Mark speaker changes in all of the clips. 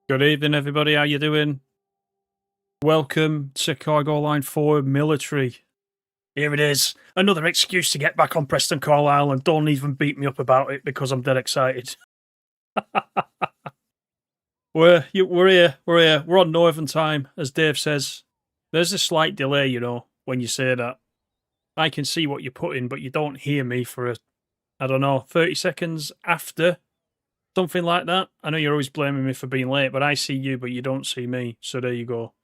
Speaker 1: Good evening, everybody. How you doing? Welcome to Cargo Line 4 Military. Here it is. Another excuse to get back on Preston Carlisle, and don't even beat me up about it because I'm dead excited. We're here. We're on Northern time, as Dave says. There's a slight delay, you know, when you say that. I can see what you put in, but you don't hear me for, 30 seconds after. Something like that. I know you're always blaming me for being late, but I see you, but you don't see me. So there you go.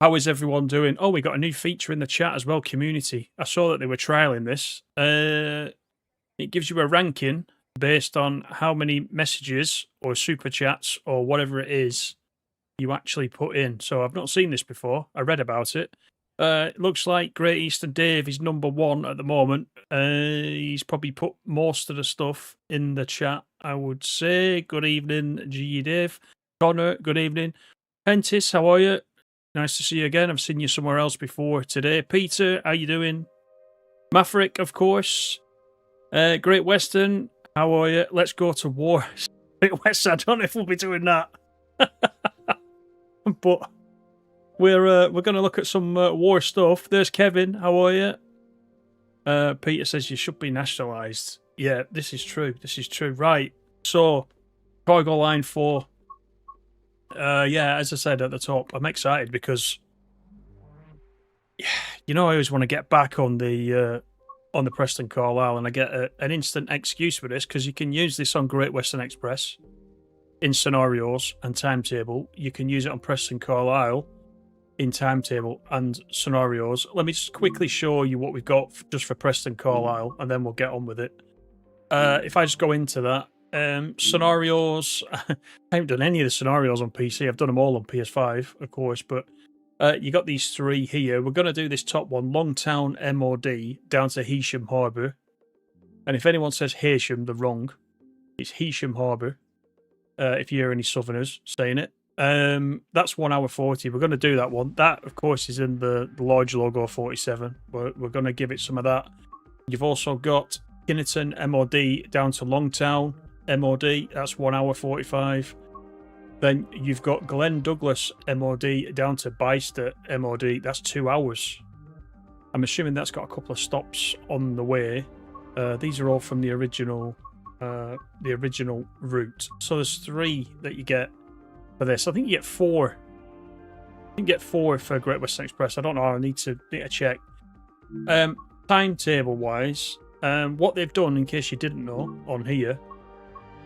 Speaker 1: How is everyone doing? Oh, we got a new feature in the chat as well, community. I saw that they were trialing this. It gives you a ranking based on how many messages or super chats or whatever it is you actually put in. So I've not seen this before. I read about it. It looks like Great Eastern Dave is number one at the moment. He's probably put most of the stuff in the chat, I would say. Good evening, G. Dave. Connor, good evening. Pentis, how are you? Nice to see you again. I've seen you somewhere else before today. Peter, how you doing? Maverick, of course. Great Western, how are you? Let's go to war. Great Western, I don't know if we'll be doing that. But we're going to look at some war stuff. There's Kevin. How are you? Peter says you should be nationalised. Yeah, this is true. This is true. Right. So, Cargo Line 4. Yeah, as I said at the top, I'm excited because, you know, I always want to get back on the Preston Carlisle, and I get an instant excuse for this because you can use this on Great Western Express in scenarios and timetable. You can use it on Preston Carlisle in timetable and scenarios. Let me just quickly show you what we've got just for Preston Carlisle, and then we'll get on with it. If I just go into that, scenarios, I haven't done any of the scenarios on PC. I've done them all on PS5, of course, but you got these three here. We're going to do this top one, Longtown MoD, down to Heysham Harbour. And if anyone says Heysham, they're wrong. It's Heysham Harbour, if you hear any Southerners saying it. That's 1 hour 40. We're going to do that one. That, of course, is in the large logo 47. We're going to give it some of that. You've also got Kinnerton MoD down to Longtown MoD. That's 1 hour 45. Then you've got Glen Douglas MoD down to Bicester MoD. That's 2 hours. I'm assuming that's got a couple of stops on the way. These are all from the original route. So there's three that you get for this. I think you get four. You can get four for Great Western Express. I don't know. I need to check. Timetable wise, what they've done, in case you didn't know, on here,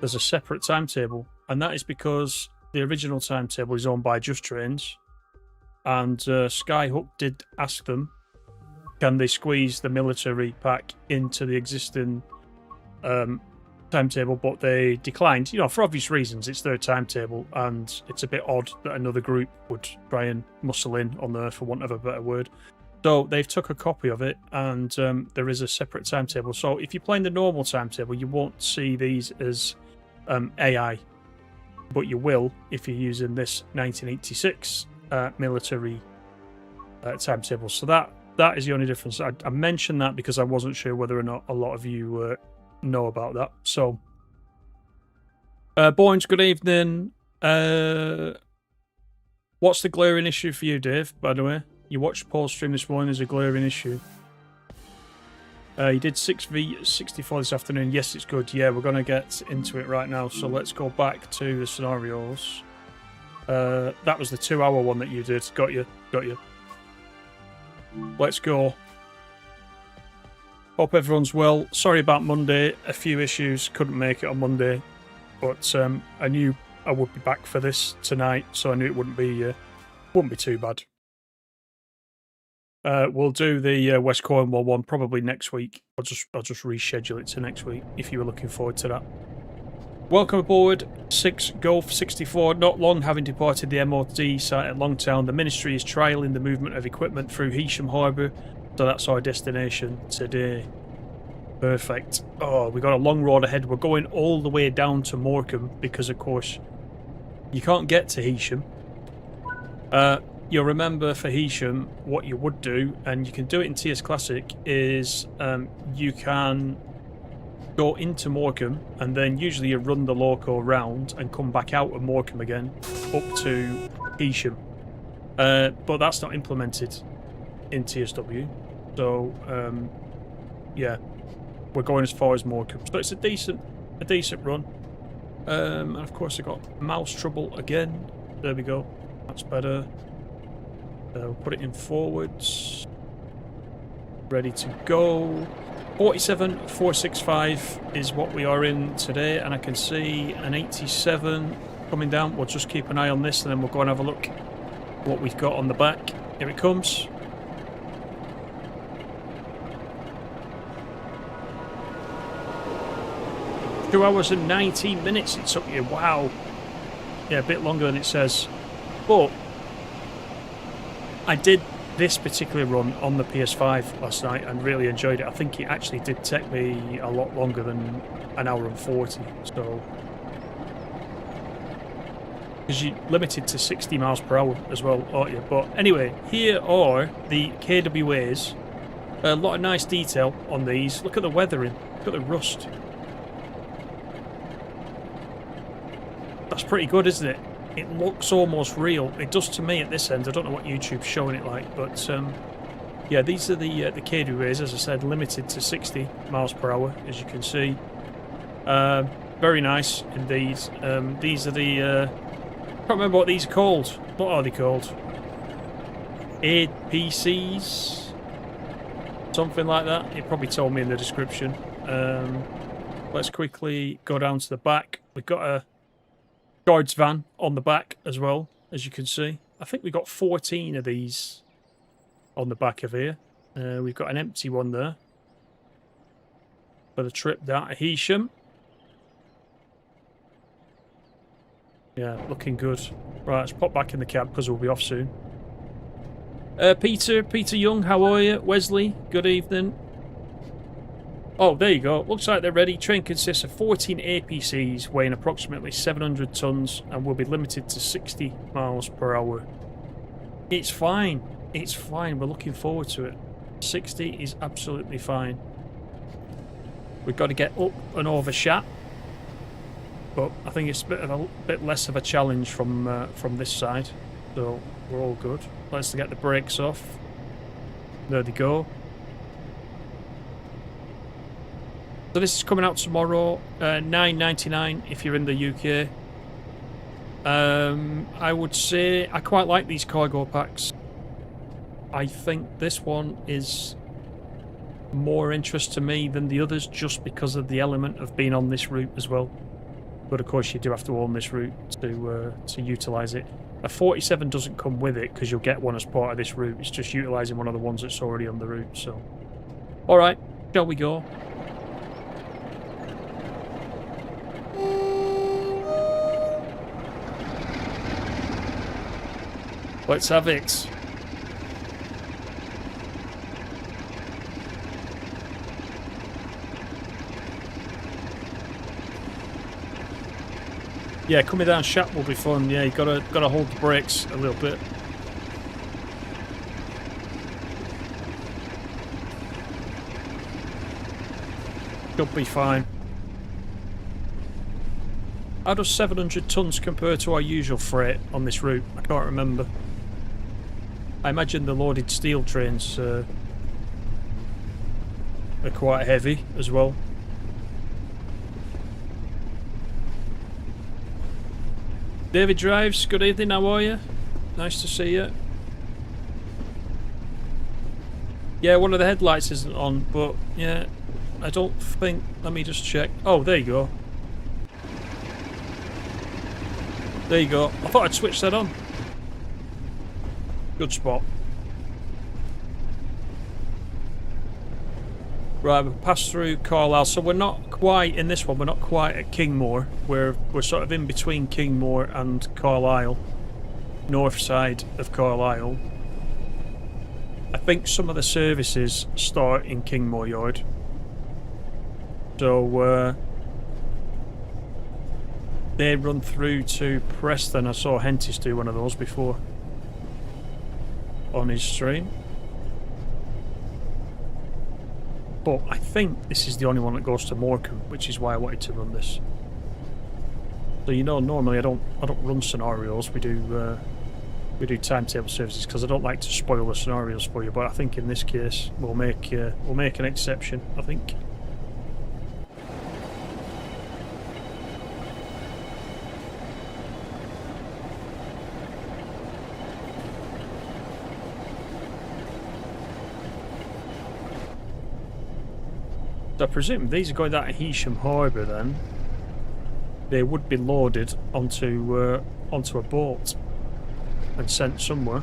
Speaker 1: there's a separate timetable, and that is because the original timetable is owned by Just Trains, and Skyhook did ask them, can they squeeze the military pack into the existing timetable, but they declined, you know, for obvious reasons. It's their timetable, and it's a bit odd that another group would try and muscle in on there, for want of a better word. So they've took a copy of it, and there is a separate timetable. So if you're playing the normal timetable, you won't see these as AI, but you will if you're using this 1986 military timetable. So that is the only difference. I mentioned that because I wasn't sure whether or not a lot of you know about that. So, Boynes, good evening. What's the glaring issue for you, Dave, by the way? You watched Paul's stream this morning, there's a glaring issue. You did 6v64 this afternoon. Yes, it's good. Yeah, we're going to get into it right now. So let's go back to the scenarios. That was the 2-hour one that you did. Got you. Got you. Let's go. Hope everyone's well. Sorry about Monday. A few issues. Couldn't make it on Monday. But I knew I would be back for this tonight. So I knew it wouldn't be too bad. We'll do the West Cornwall one probably next week. I'll just reschedule it to next week if you were looking forward to that. Welcome aboard 6 Golf 64. Not long having departed the MoD site at Longtown, the Ministry is trialling the movement of equipment through Heysham Harbour, so that's our destination today. Perfect. Oh, we got a long road ahead. We're going all the way down to Morecambe because, of course, you can't get to Heysham. You'll remember for Heysham, what you would do, and you can do it in TS Classic, is you can go into Morecambe, and then usually you run the loco round and come back out of Morecambe again, up to Heysham. But that's not implemented in TSW. So, yeah, we're going as far as Morecambe. So it's a decent run. And of course I got mouse trouble again. There we go. That's better. We'll put it in forwards. Ready to go. 47,465 is what we are in today, and I can see an 87 coming down. We'll just keep an eye on this, and then we'll go and have a look what we've got on the back. Here it comes. Two hours and 19 minutes it took you. Wow. Yeah, a bit longer than it says. But I did this particular run on the PS5 last night and really enjoyed it. I think it actually did take me a lot longer than an hour and 40. So, because you're limited to 60 miles per hour as well, aren't you? But anyway, here are the KWAs. A lot of nice detail on these. Look at the weathering. Look at the rust. That's pretty good, isn't it? It looks almost real. It does to me at this end. I don't know what YouTube's showing it like, but yeah, these are the KWAs, as I said, limited to 60 miles per hour, as you can see. Very nice indeed. These are the can't remember what these are called. What are they called? APCs, something like that. It probably told me in the description. Let's quickly go down to the back. We've got a guard's van on the back as well, as you can see. I think we've got 14 of these on the back of here. We've got an empty one there for the trip down to Heysham. Yeah, looking good. Right, let's pop back in the cab because we'll be off soon. Peter Young, how are you? Wesley, good evening. Oh, there you go. Looks like they're ready. Train consists of 14 APCs weighing approximately 700 tons and will be limited to 60 miles per hour. It's fine. It's fine. We're looking forward to it. 60 is absolutely fine. We've got to get up and over Shat, but I think it's a bit less of a challenge from this side. So we're all good. Let's get the brakes off. There they go. So this is coming out tomorrow, $9.99 if you're in the UK. I would say I quite like these cargo packs. I think this one is more interest to me than the others just because of the element of being on this route as well. But of course you do have to own this route to utilise it. A 47 doesn't come with it because you'll get one as part of this route. It's just utilising one of the ones that's already on the route. So, alright, shall we go? Let's have it. Yeah, coming down Shat will be fun. Yeah, you gotta hold the brakes a little bit. Should be fine. How does 700 tons compare to our usual freight on this route? I can't remember. I imagine the loaded steel trains are quite heavy as well. David Drives, good evening, how are you? Nice to see you. Yeah, one of the headlights isn't on, but yeah, I don't think... Let me just check. Oh, there you go. There you go. I thought I'd switch that on. Good spot. Right, we've passed through Carlisle, so we're not quite, in this one, we're not quite at Kingmoor. We're sort of in between Kingmoor and Carlisle. North side of Carlisle. I think some of the services start in Kingmoor Yard. So, they run through to Preston. I saw Hentis do one of those before on his stream. But I think this is the only one that goes to Morecambe, which is why I wanted to run this. So you know, normally I don't run scenarios. We do timetable services because I don't like to spoil the scenarios for you. But I think in this case we'll make an exception. I think. So I presume these are going out of Heysham Harbour then. They would be loaded onto a boat and sent somewhere.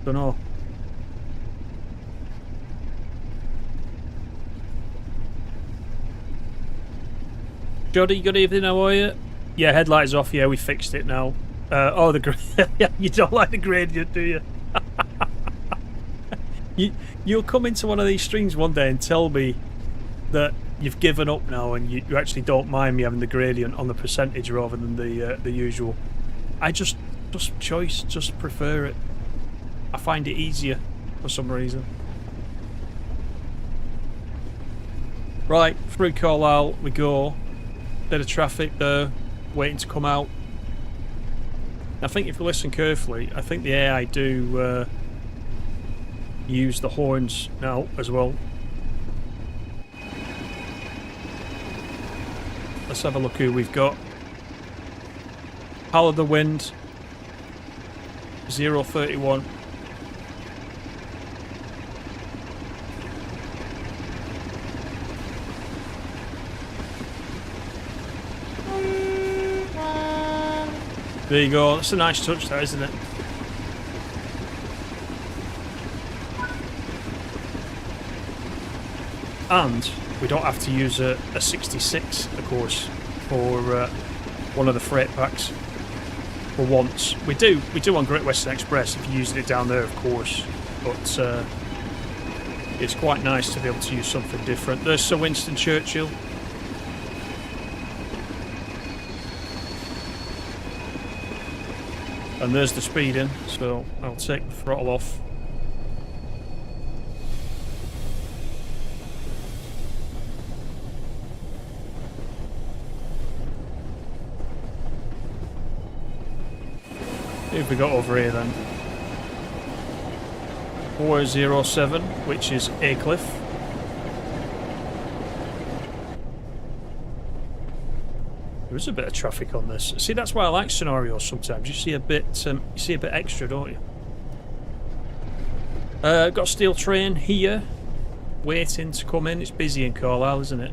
Speaker 1: Don't know. Joddy, good evening, how are you? Yeah, headlights off, yeah, we fixed it now. Oh, the you don't like the gradient, do you? You'll come into one of these streams one day and tell me that you've given up now and you actually don't mind me having the gradient on the percentage rather than the usual. I just choice, just prefer it. I find it easier for some reason. Right, through Carlisle we go. Bit of traffic there, waiting to come out. I think if you listen carefully, I think the AI do use the horns now as well. Let's have a look who we've got. Howl of the Wind 031. There you go, that's a nice touch there, isn't it? And we don't have to use a 66, of course, for one of the freight packs for once. We do on Great Western Express if you're using it down there, of course, but it's quite nice to be able to use something different. There's Sir Winston Churchill. And there's the speeding, so I'll take the throttle off. Who have we got over here then? 407, which is Aycliffe. There is a bit of traffic on this. See, that's why I like scenarios sometimes. You see a bit extra, don't you? Got a steel train here, waiting to come in. It's busy in Carlisle, isn't it?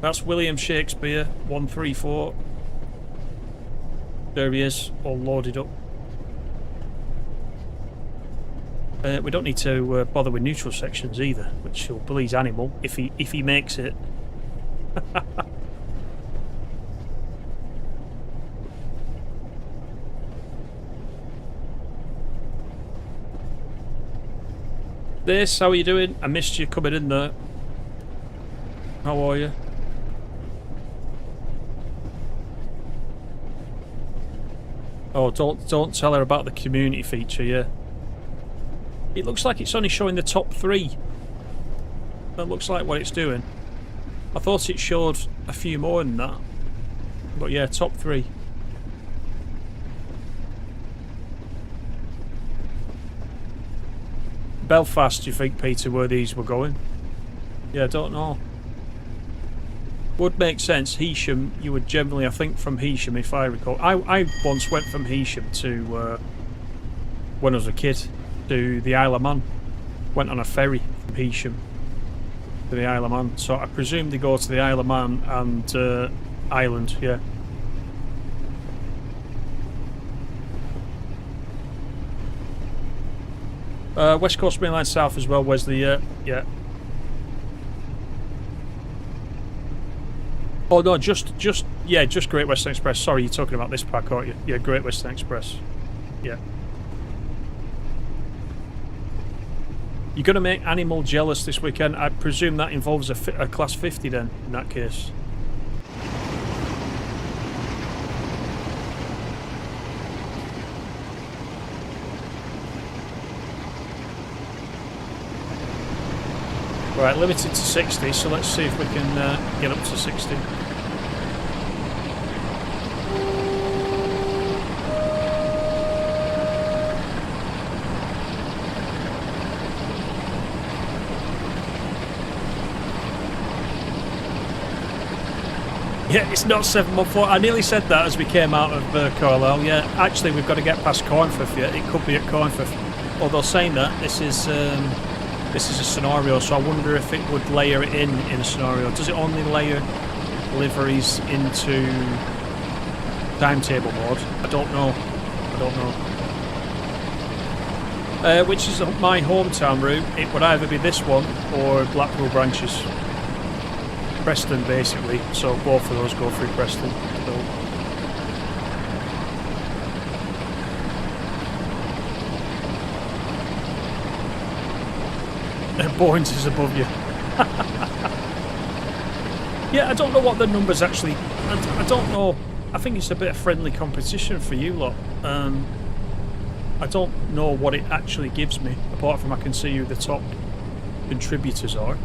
Speaker 1: That's William Shakespeare 134. There he is, all loaded up. We don't need to bother with neutral sections either, which will please Animal if he makes it. This, how are you doing? I missed you coming in there. How are you? Oh, don't tell her about the community feature, yeah. It looks like it's only showing the top 3. That looks like what it's doing. I thought it showed a few more than that. But yeah, top 3. Belfast, do you think, Peter, where these were going? Yeah, I don't know. Would make sense. Heysham, you would generally, I think, from Heysham, if I recall. I once went from Heysham to, when I was a kid, to the Isle of Man. Went on a ferry from Heysham to the Isle of Man. So I presume they go to the Isle of Man and Ireland, yeah. West Coast Main Line South as well, Wesley, yeah. Oh no, just Great Western Express. Sorry, you're talking about this pack, aren't you? Yeah, Great Western Express. Yeah. You're going to make Animal jealous this weekend. I presume that involves a Class 50 then, in that case. Right, limited to 60, so let's see if we can get up to 60. Yeah, it's not 714. I nearly said that as we came out of Carlisle. Yeah, actually, we've got to get past Cornforth yet. It could be at Cornforth. Although saying that, this is a scenario, so I wonder if it would layer it in a scenario. Does it only layer liveries into timetable mode? I don't know. Which is my hometown route. It would either be this one or Blackpool branches. Preston, basically, so both of those go through Preston. So. Bournes is above you. Yeah, I don't know what the numbers actually. I don't know. I think it's a bit of friendly competition for you lot. I don't know what it actually gives me, apart from I can see who the top contributors are.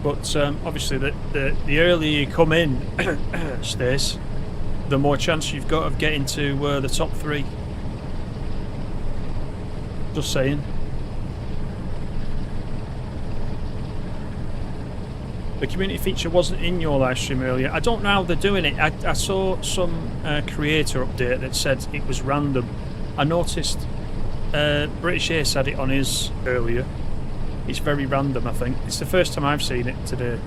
Speaker 1: But obviously, the earlier you come in, Stace, the more chance you've got of getting to the top 3. Just saying. The community feature wasn't in your live stream earlier. I don't know how they're doing it. I saw some creator update that said it was random. I noticed British Ace had it on his earlier. It's very random, I think. It's the first time I've seen it today.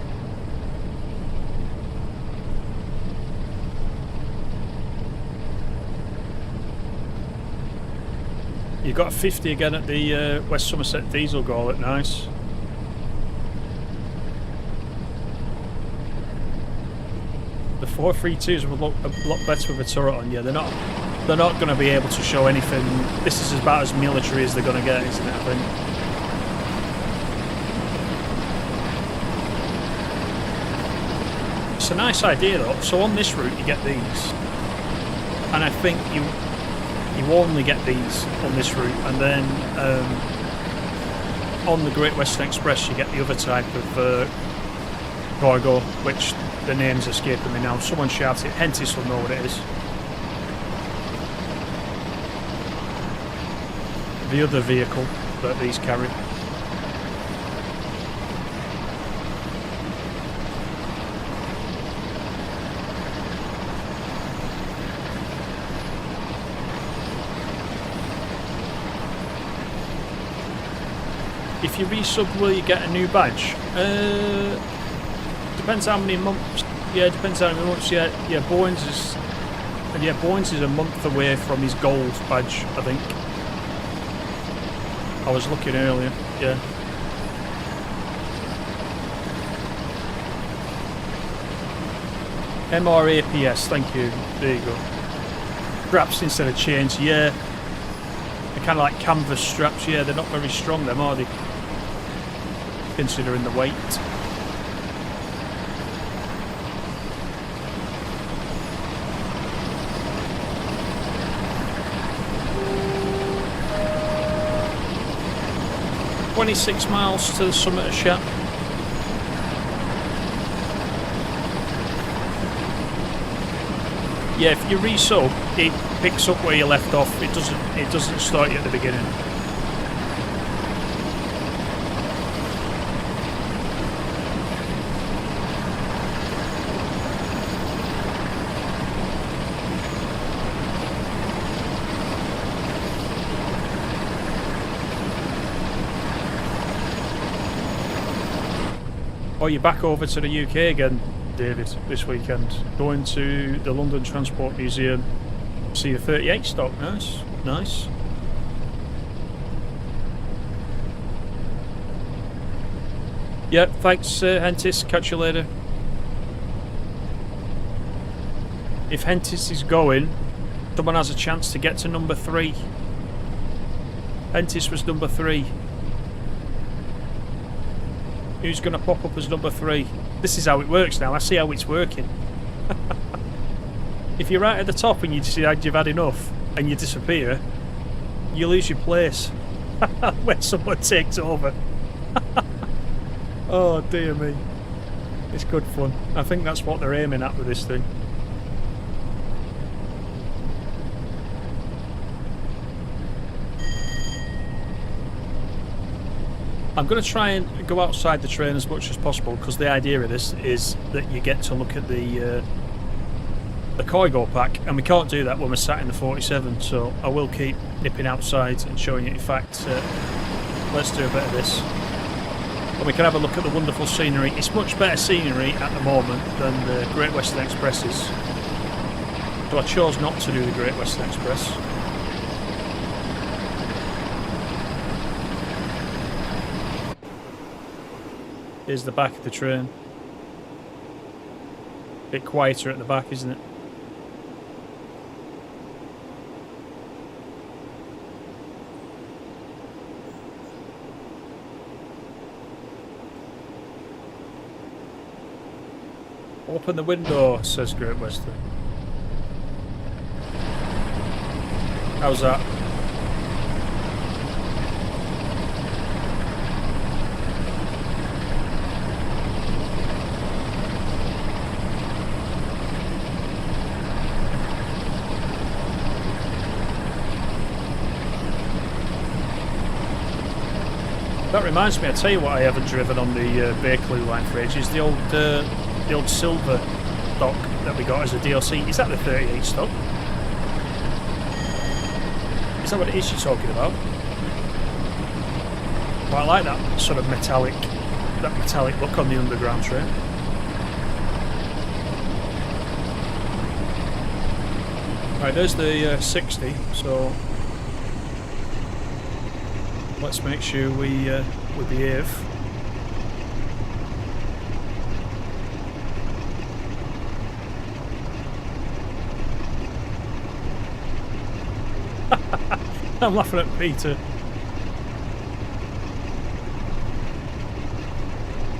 Speaker 1: You got a 50 again at the West Somerset diesel goal at nice. The 432s will look a lot better with a turret on. Yeah, they're not going to be able to show anything. This is about as military as they're going to get, isn't it, I think? It's a nice idea though. So on this route you get these, and I think you only get these on this route, and then on the Great Western Express you get the other type of cargo, which the name's escaping me now. Someone shout it. Hentis will know what it is. The other vehicle that these carry. If you resub, will you get a new badge? Depends how many months. Yeah, depends how many months. Yeah, Bournes is a month away from his gold badge, I think. I was looking earlier. Yeah. MRAPS, thank you. There you go. Straps instead of chains. Yeah. They're kind of like canvas straps. Yeah, they're not very strong, them, are they? Considering the weight. "26 miles to the summit of Shap." Yeah, if if you resub, it picks up where you left off. It doesn't start you at the beginning. Oh, you're back over to the UK again, David, this weekend. Going to the London Transport Museum. See the 38 stock. Nice, nice. Yeah, thanks, Hentis. Catch you later. If Hentis is going, someone has a chance to get to number 3. Hentis was number 3. Who's going to pop up as number 3? This is how it works now. I see how it's working. If you're right at the top and you decide you've had enough and you disappear, you lose your place when someone takes over. Oh dear me. It's good fun. I think that's what they're aiming at with this thing. I'm going to try and go outside the train as much as possible, because the idea of this is that you get to look at the cargo pack, and we can't do that when we're sat in the 47, so I will keep nipping outside and showing you. In fact, let's do a bit of this. And we can have a look at the wonderful scenery. It's much better scenery at the moment than the Great Western Expresses. So I chose not to do the Great Western Express. Here's the back of the train. Bit quieter at the back, isn't it? Open the window, says Great Western. How's that? That reminds me, I tell you what I haven't driven on the Bakerloo line for ages, the old silver stock that we got as a DLC. Is that the 38 stock? Is that what it is you're talking about? Well, I like that sort of metallic look on the underground train. Right, there's the 60, so let's make sure we behave. I'm laughing at Peter.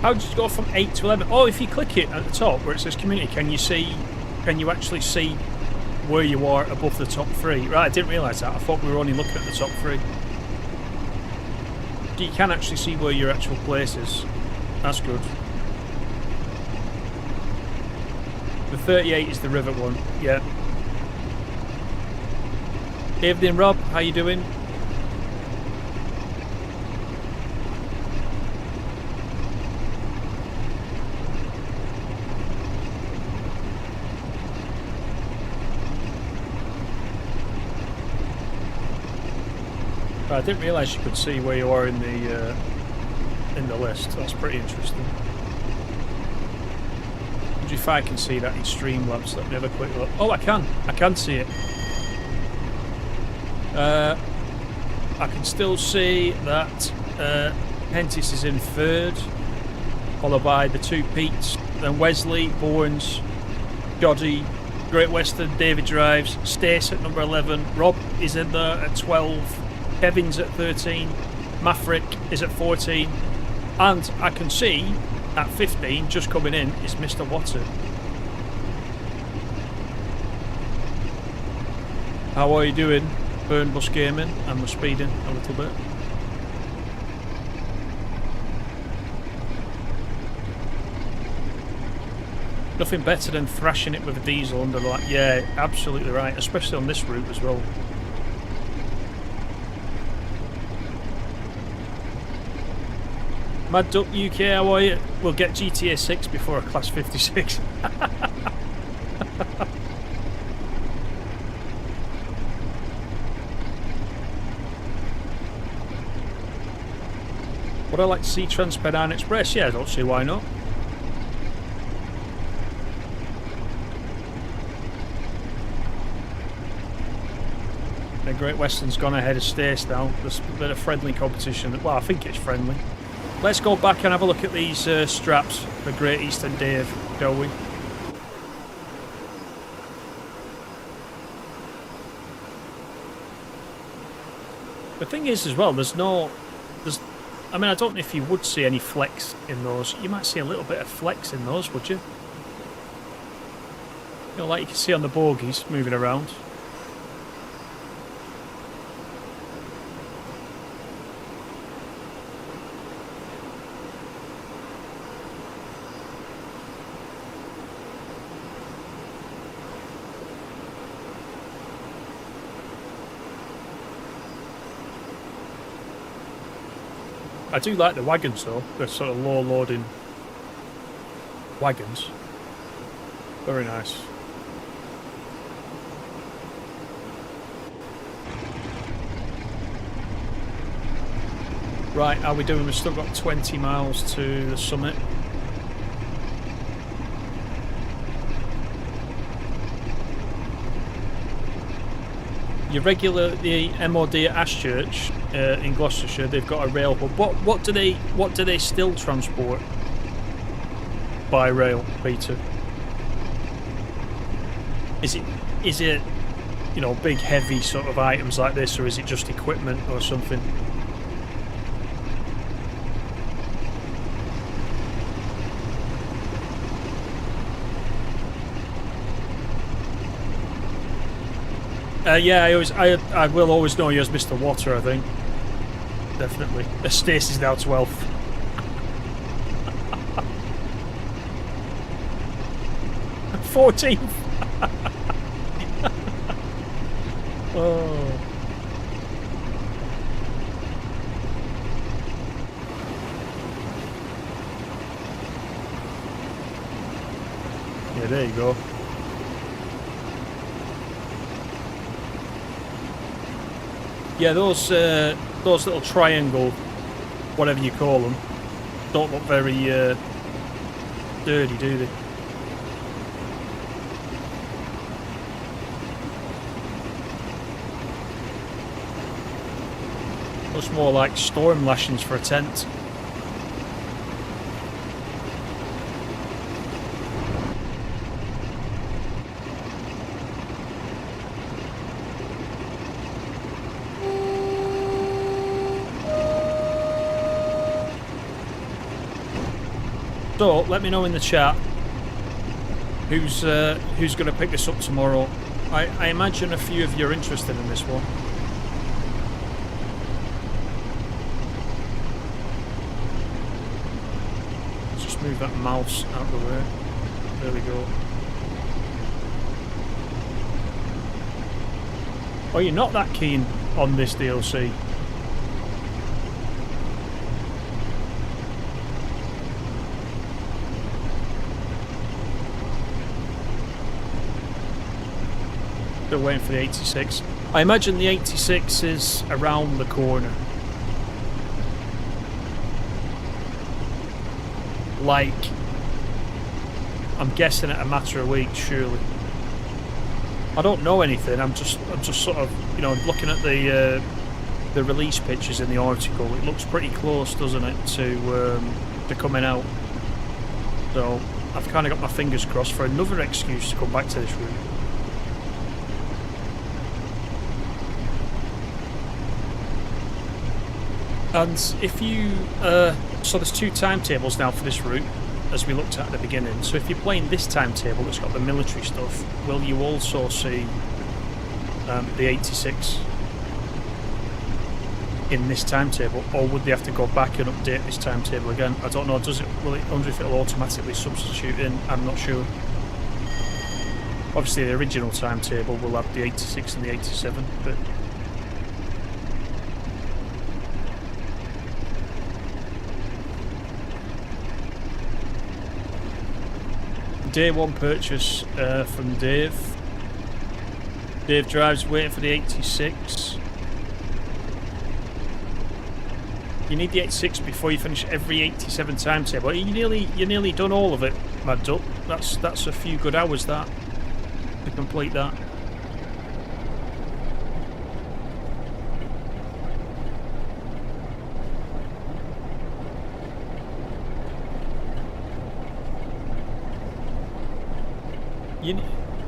Speaker 1: How did you go from 8 to 11? Oh, if you click it at the top where it says community, can you actually see where you are above the top 3? Right, I didn't realise that. I thought we were only looking at the top 3. You can actually see where your actual place is. That's good. The 38 is the rivet one. Yeah. Evening, Rob. How you doing? I didn't realise you could see where you are in the list. That's pretty interesting. I wonder if I can see that in Streamlabs. Let me have a quick look. Oh, I can see it. I can still see that Hentis is in 3rd, followed by the 2 Petes, then Wesley, Bournes, Joddy, Great Western, David Drives, Stace at number 11, Rob is in there at 12, Kevin's at 13, Maverick is at 14, and I can see at 15, just coming in, is Mr. Watson. How are you doing, Burn Bus Gaming? And we're speeding a little bit. Nothing better than thrashing it with a diesel under the light. Yeah, absolutely right, especially on this route as well. Mad Duck UK, how are you? We'll get GTA 6 before a Class 56. Would I like to see Trans-Pennine Express? Yeah, I don't see why not. The Great Western's gone ahead of Stace now. There's a bit of friendly competition. Well, I think it's friendly. Let's go back and have a look at these straps for Great Eastern Dave, shall we? The thing is as well, I mean, I don't know if you would see any flex in those. You might see a little bit of flex in those, would you? You know, like you can see on the bogies moving around. I do like the wagons though, the sort of low loading wagons. Very nice. Right, how are we doing? We've still got 20 miles to the summit. Your regular, the MOD at Ashchurch in Gloucestershire, they've got a rail hub. What do they still transport by rail, Peter? Is it you know, big heavy sort of items like this, or is it just equipment or something? Yeah, I will always know you as Mr. Water, I think. Definitely. Stace is now 12th. $14th. Oh. Yeah, there you go. Yeah, those little triangle, whatever you call them, don't look very dirty, do they? Looks more like storm lashings for a tent. So let me know in the chat who's going to pick this up tomorrow. I imagine a few of you are interested in this one. Let's just move that mouse out of the way. There we go. Oh, you're not that keen on this DLC? Still waiting for the 86. I imagine the 86 is around the corner. Like, I'm guessing at a matter of weeks, surely. I don't know anything. I'm just sort of, you know, looking at the release pictures in the article. It looks pretty close, doesn't it, to coming out. So I've kind of got my fingers crossed for another excuse to come back to this route. And if you, so there's two timetables now for this route, as we looked at the beginning. So if you're playing this timetable that's got the military stuff, will you also see the 86? in this timetable, or would they have to go back and update this timetable again? I don't know. I wonder if it'll automatically substitute in. I'm not sure. Obviously, the original timetable will have the 86 and the 87, but day one purchase from Dave. Dave drives, waiting for the 86. You need the 86 before you finish every 87 timetable. You're nearly done all of it, Mad Duck. That's a few good hours that to complete that.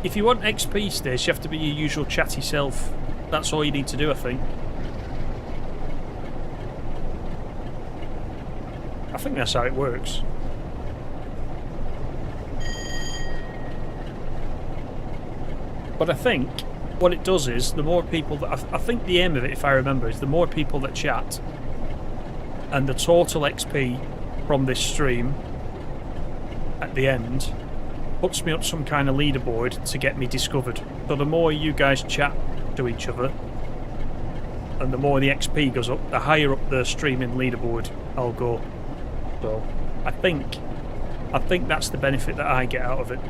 Speaker 1: If you want XP stage, you have to be your usual chatty self. That's all you need to do, I think. I think that's how it works. But I think what it does is, the more people that... I think the aim of it, if I remember, is the more people that chat and the total XP from this stream at the end puts me up some kind of leaderboard to get me discovered. So the more you guys chat to each other and the more the XP goes up, the higher up the streaming leaderboard I'll go. So I think that's the benefit that I get out of it.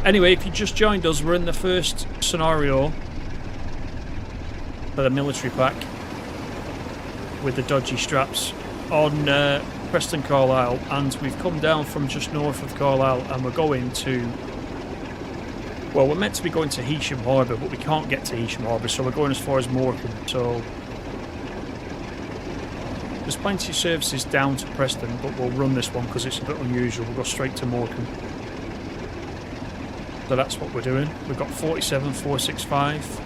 Speaker 1: Anyway, if you just joined us, we're in the first scenario for the military pack with the dodgy straps on Preston Carlisle, and we've come down from just north of Carlisle and we're going to... Well, we're meant to be going to Heysham Harbour, but we can't get to Heysham Harbour, so we're going as far as Morecambe. So there's plenty of services down to Preston, but we'll run this one because it's a bit unusual. We'll go straight to Morecambe. So that's what we're doing. We've got 47, 465.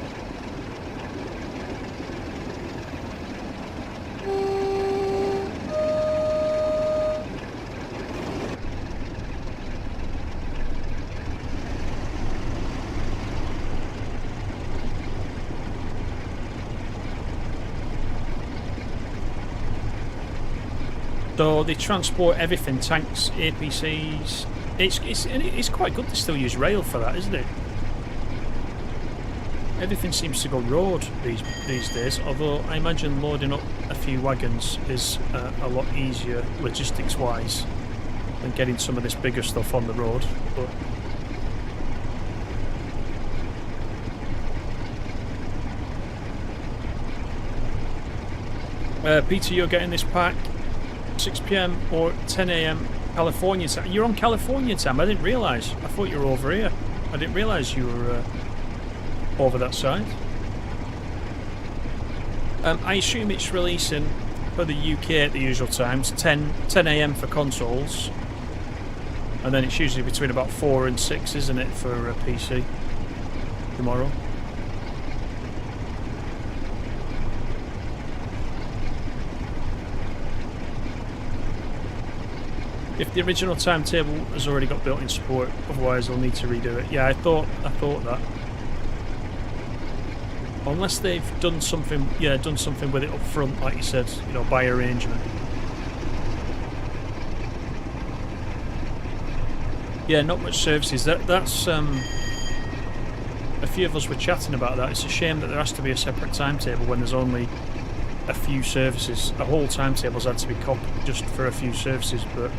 Speaker 1: So they transport everything, tanks, APCs. It's quite good to still use rail for that, isn't it? Everything seems to go road these days, although I imagine loading up a few wagons is a lot easier logistics wise than getting some of this bigger stuff on the road. But Peter, you're getting this pack 6 PM or 10 AM California time. You're on California time. I didn't realise. I thought you were over here. I didn't realise you were over that side. I assume it's releasing for the UK at the usual times, 10 AM for consoles, and then it's usually between about 4 and 6, isn't it, for PC tomorrow. If the original timetable has already got built-in support, otherwise I'll need to redo it. Yeah, I thought that. Unless they've done something, with it up front, like you said, you know, by arrangement. Yeah, not much services. That's a few of us were chatting about that. It's a shame that there has to be a separate timetable when there's only a few services. A whole timetable's had to be copied just for a few services, but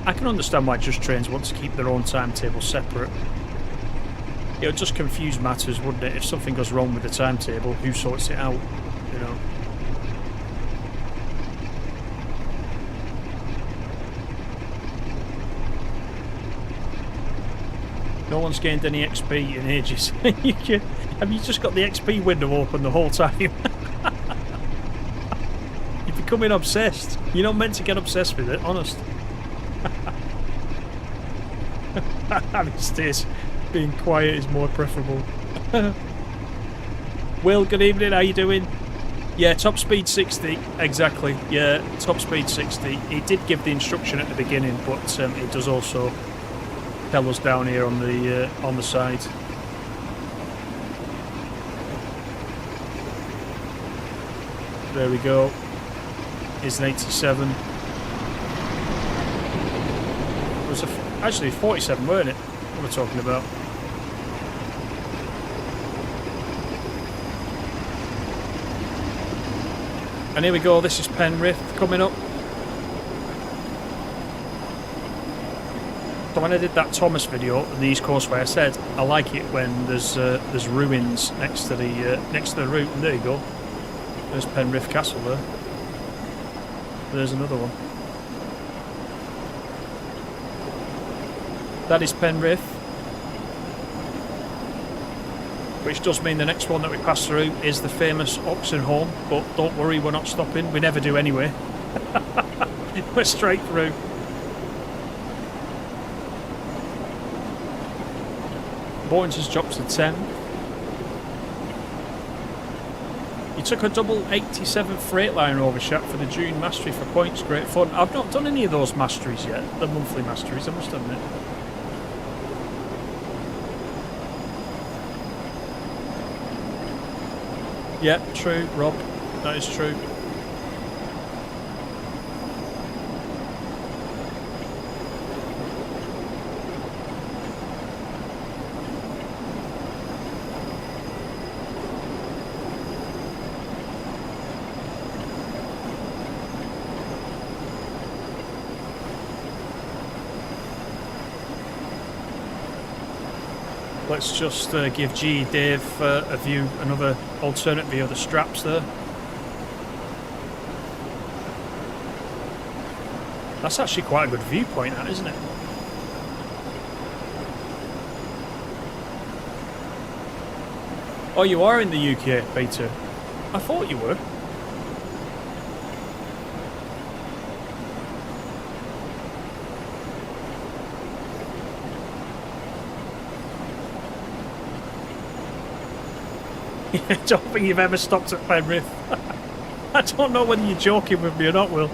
Speaker 1: I can understand why Just Trains want to keep their own timetable separate. It would just confuse matters, wouldn't it? If something goes wrong with the timetable, who sorts it out, you know? No one's gained any XP in ages. Have you just got the XP window open the whole time? You're becoming obsessed. You're not meant to get obsessed with it, honest. These days, being quiet is more preferable. Will, good evening, how you doing? Yeah, top speed 60, exactly. Yeah, top speed 60. It did give the instruction at the beginning, but it does also tell us down here on the side. There we go. Is an 87. It was actually 47, weren't it? What we're talking about. And here we go. This is Penrith coming up. So when I did that Thomas video on the East Coastway, I said I like it when there's ruins next to the route. And there you go. There's Penrith Castle there. There's another one. That is Penrith. Which does mean the next one that we pass through is the famous Oxenholme. But don't worry, we're not stopping. We never do anyway. We're straight through. Bowens has dropped to 10. You took a double 87 Freightliner overshot for the June mastery for points. Great fun. I've not done any of those masteries yet. The monthly masteries, I must admit. Yeah, true, Rob. That is true. Let's just give G Dave another alternate view of the straps there. That's actually quite a good viewpoint, that, isn't it? Oh, you are in the UK, Peter. I thought you were. I don't think you've ever stopped at Penrith. I don't know whether you're joking with me or not, Will.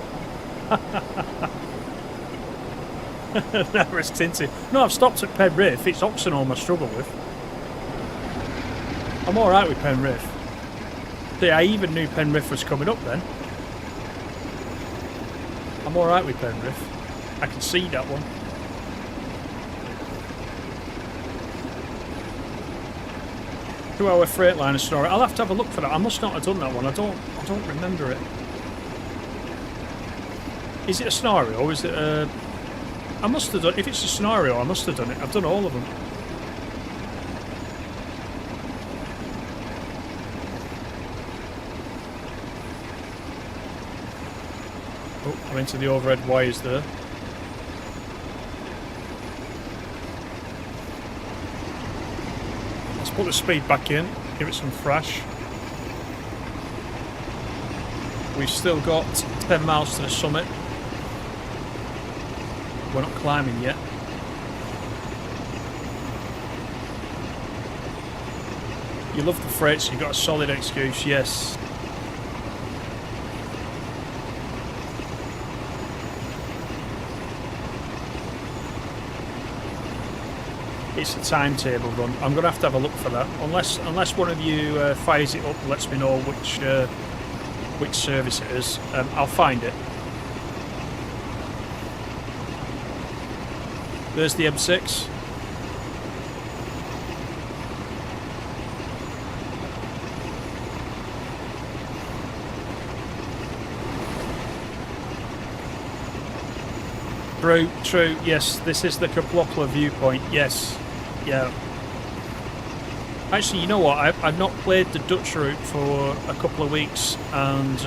Speaker 1: Never as tinted. No, I've stopped at Penrith. It's Oxenholme I struggle with. I'm alright with Penrith. See, I even knew Penrith was coming up then. I'm alright with Penrith. I can see that one. Two-hour Freightliner story. I'll have to have a look for that. I must not have done that one. I don't remember it. Is it a scenario or is it a... I must have done... If it's a scenario, I must have done it. I've done all of them. Oh, I'm into the overhead wires there. Put the speed back in, give it some thrash. We've still got 10 miles to the summit. We're not climbing yet. You love the freight, so you've got a solid excuse, yes. It's a timetable run. I'm going to have a look for that. Unless one of you fires it up and lets me know which service it is, I'll find it. There's the M6. True, yes, this is the Kaplockler viewpoint, yes, yeah. Actually, you know what, I've not played the Dutch route for a couple of weeks, and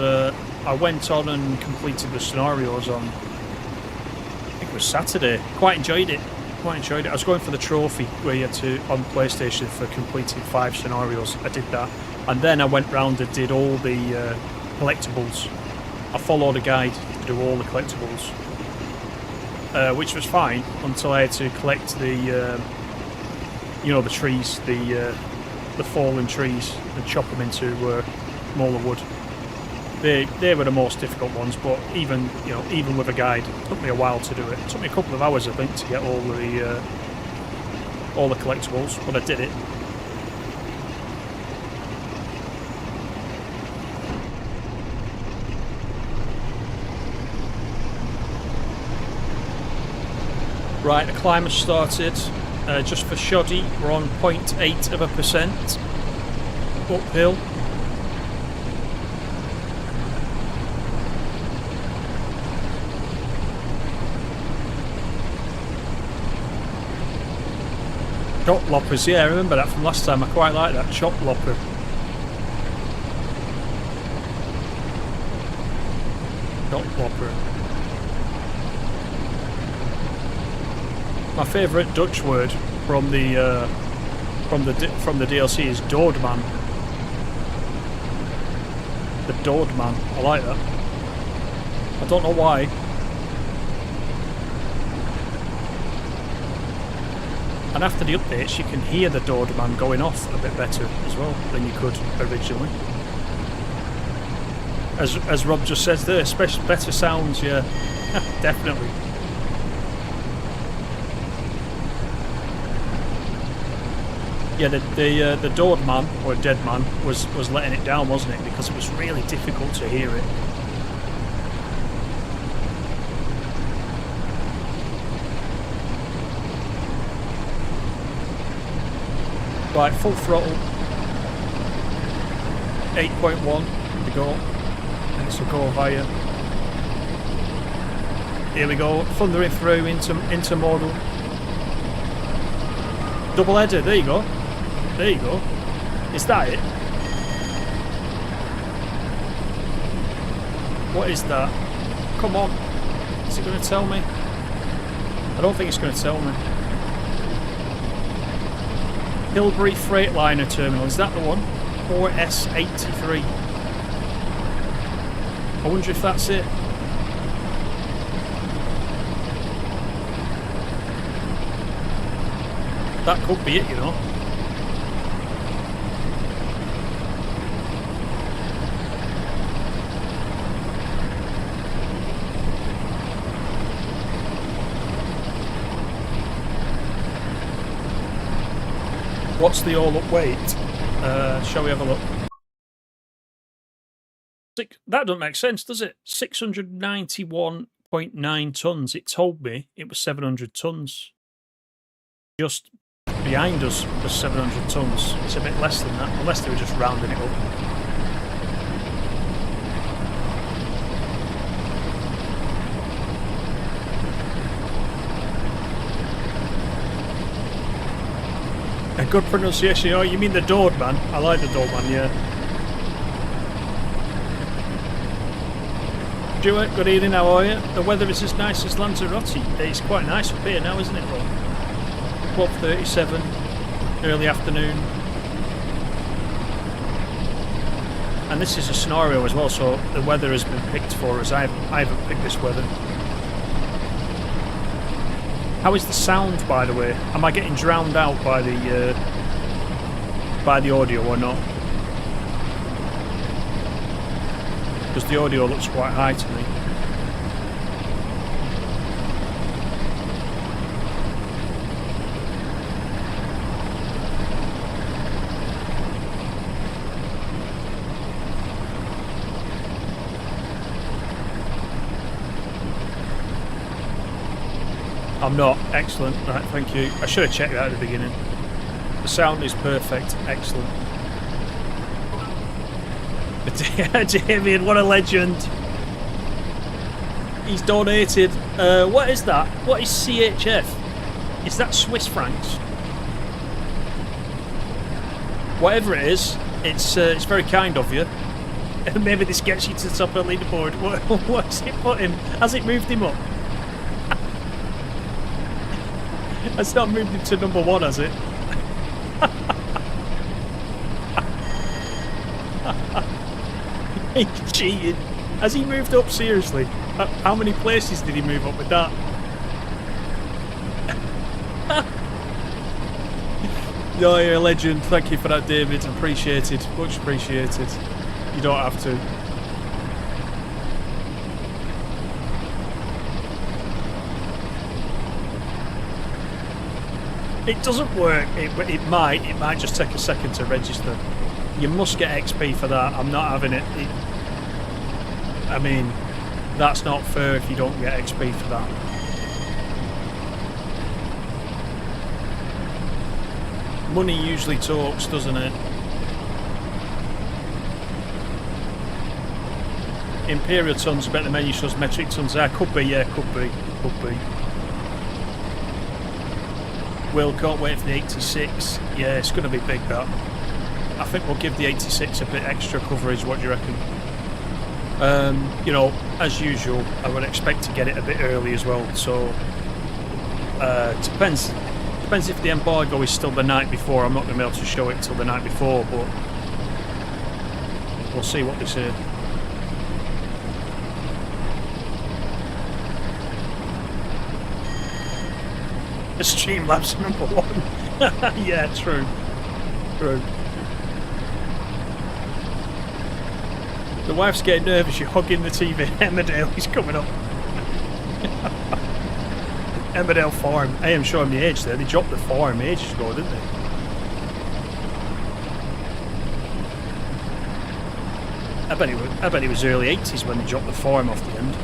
Speaker 1: I went on and completed the scenarios on, I think it was Saturday. Quite enjoyed it. I was going for the trophy where you had to, on PlayStation, for completing 5 scenarios. I did that, and then I went round and did all the collectibles. I followed a guide to do all the collectibles. Which was fine until I had to collect the, you know, the trees, the fallen trees, and chop them into smaller wood. They were the most difficult ones, but even with a guide, it took me a while to do it. It took me a couple of hours, I think, to get all the collectibles, but I did it. Right, the climb has started. Just for shoddy, we're on 0.8% uphill. Chop loppers, yeah, I remember that from last time. I quite like that chop lopper. Chop lopper. My favourite Dutch word from the DLC is doodman. The doodman. I like that. I don't know why. And after the updates, you can hear the doodman going off a bit better as well than you could originally. As Rob just says there, especially better sounds, yeah, definitely. Yeah, the doored man, or dead man, was letting it down, wasn't it? Because it was really difficult to hear it. Right, full throttle. 8.1 to go. Next we'll go via. Here we go, thundering through into modal. Double header, there you go. There you go. Is that it? What is that? Come on. Is it going to tell me? I don't think it's going to tell me. Hilbury Freightliner Terminal. Is that the one? 4S83. I wonder if that's it. That could be it, you know. What's the all-up weight? Shall we have a look? That doesn't make sense, does it? 691.9 tonnes. It told me it was 700 tonnes. Just behind us was 700 tonnes. It's a bit less than that, unless they were just rounding it up. A good pronunciation. Oh, you mean the Dord man? I like the Dord man, yeah. Stuart, good evening, how are you? The weather is as nice as Lanzarote. It's quite nice up here now, isn't it, Rob? 12:37, early afternoon. And this is a scenario as well, so the weather has been picked for us. I haven't picked this weather. How is the sound, by the way? Am I getting drowned out by the audio or not? Because the audio looks quite high to me. I'm not. Excellent. Right, thank you. I should have checked that at the beginning. The sound is perfect. Excellent. Damien, what a legend. He's donated. What is that? What is CHF? Is that Swiss francs? Whatever it is, it's very kind of you. Maybe this gets you to the top of the leaderboard. What's it put him? Has it moved him up? It's not moved him to number 1, has it? He's cheated. Has he moved up, seriously? How many places did he move up with that? Oh, you're a legend. Thank you for that, David. Appreciated. Much appreciated. You don't have to. It doesn't work. It might just take a second to register. You must get XP for that. I'm not having it. I mean, that's not fair if you don't get XP for that. Money usually talks, doesn't it? Imperial tons, I bet the menu shows metric tons there. Could be, yeah, could be. Will, can't wait for the 86. Yeah, it's going to be big, that. I think we'll give the 86 a bit extra coverage. What do you reckon? You know, as usual, I would expect to get it a bit early as well. So, depends if the embargo is still the night before. I'm not going to be able to show it till the night before, but we'll see what they say. Streamlabs #1. Yeah, true. The wife's getting nervous. You're hugging the TV. Emmerdale is coming up. Emmerdale Farm. I am showing the age there. They dropped the farm ages ago, didn't they? I bet it was early 80s when they dropped the farm off the end.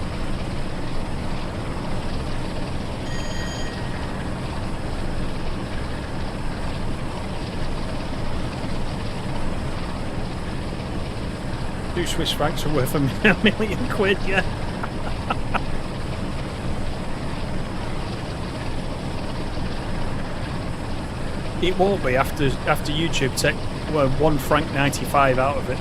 Speaker 1: Two Swiss francs are worth £1 million, yeah. It won't be after YouTube take £1.95 out of it.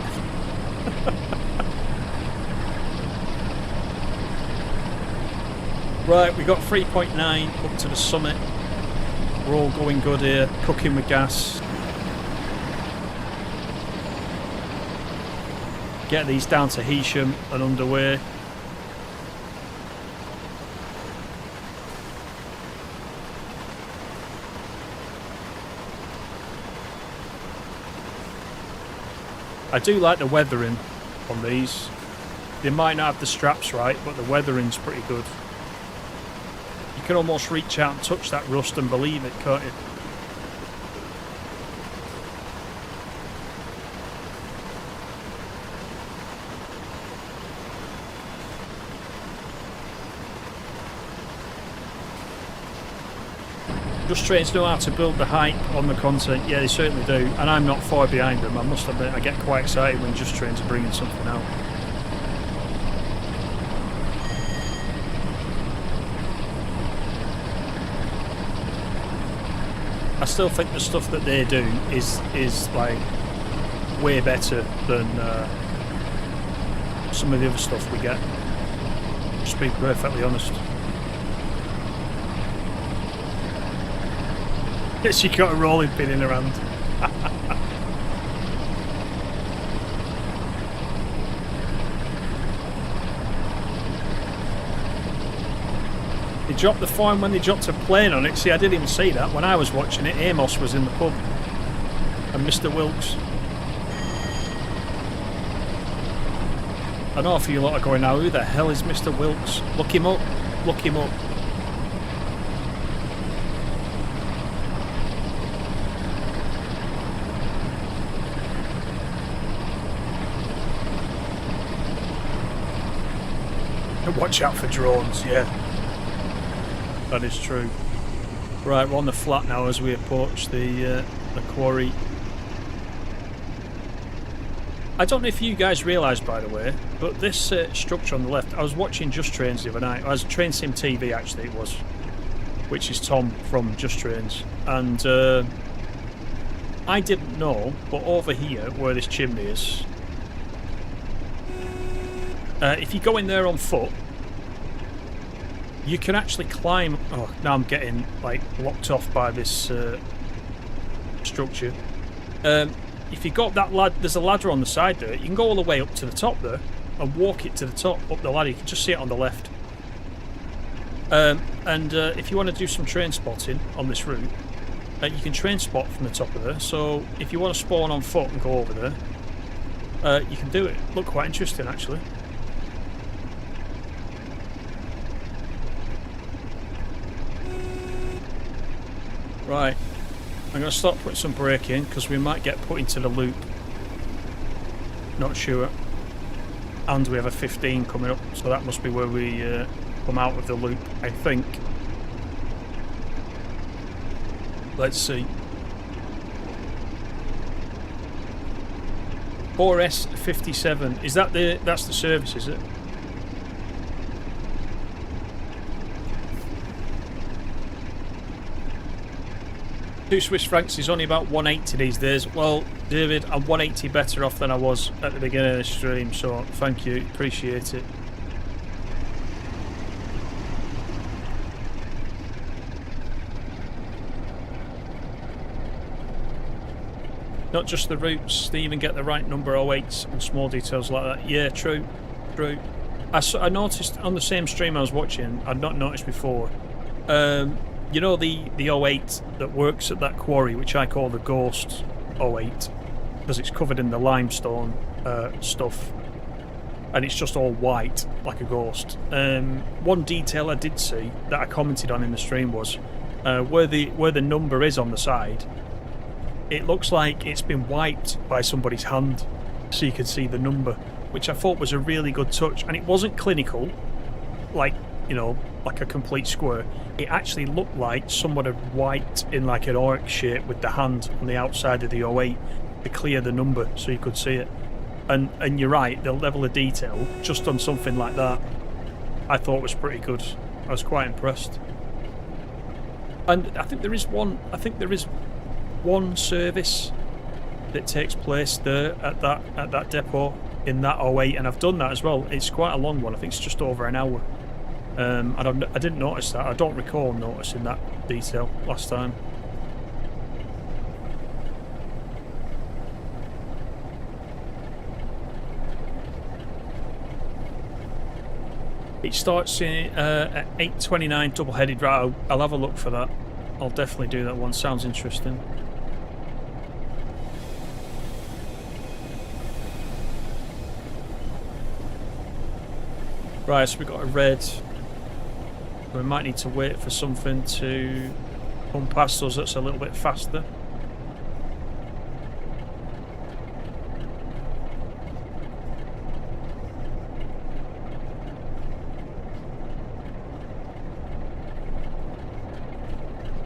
Speaker 1: Right, we got 3.9 up to the summit. We're all going good here, cooking with gas. Get these down to Heysham and underway. I do like the weathering on these. They might not have the straps right, but the weathering's pretty good. You can almost reach out and touch that rust and believe it, can't you? Just Trains know how to build the hype on the content. Yeah, they certainly do, and I'm not far behind them. I must admit, I get quite excited when Just Trains are bringing something out. I still think the stuff that they do is like way better than some of the other stuff we get. Just being perfectly honest. She got a rolling pin in her hand. They dropped the farm when they dropped a plane on it. See, I didn't even see that. When I was watching it, Amos was in the pub. And Mr. Wilkes. I know a few lot are going now, who the hell is Mr. Wilkes? Look him up. Look him up. Watch out for drones, yeah. That is true. Right, we're on the flat now as we approach the quarry. I don't know if you guys realise, by the way, but this structure on the left, I was watching Just Trains the other night. I was Train Sim TV, actually, it was, which is Tom from Just Trains. And I didn't know, but over here, where this chimney is, if you go in there on foot, you can actually climb. Oh, now I'm getting like locked off by this structure. If you go up that ladder, there's a ladder on the side there. You can go all the way up to the top there and walk it to the top up the ladder. You can just see it on the left. If you want to do some train spotting on this route, you can train spot from the top of there. So if you want to spawn on foot and go over there, you can do it. Look quite interesting, actually. Right, I'm going to start putting some brake in because we might get put into the loop. Not sure. And we have a 15 coming up, so that must be where we come out of the loop, I think. Let's see. 4S57. Is that that's the service, is it? Two Swiss francs is only about 180 these days. Well, David, I'm 180 better off than I was at the beginning of the stream, so thank you, appreciate it. Not just the routes, they even get the right number of 08s and small details like that. Yeah, true, true. I noticed on the same stream I was watching, I'd not noticed before, you know the 08 that works at that quarry, which I call the Ghost 08, because it's covered in the limestone stuff, and it's just all white, like a ghost. One detail I did see that I commented on in the stream was where the number is on the side, it looks like it's been wiped by somebody's hand, so you can see the number, which I thought was a really good touch. And it wasn't clinical, like, you know, like a complete square. It actually looked like someone had wiped in like an arc shape with the hand on the outside of the 08 to clear the number so you could see it. And you're right, the level of detail just on something like that I thought was pretty good. I was quite impressed. And I think there is one service that takes place there at that depot in that 08, and I've done that as well. It's quite a long one. I think it's just over an hour. I didn't notice that. I don't recall noticing that detail last time. It starts at 8:29 double-headed. Right, I'll have a look for that. I'll definitely do that one. Sounds interesting. Right, so we've got a red. We might need to wait for something to come past us that's a little bit faster.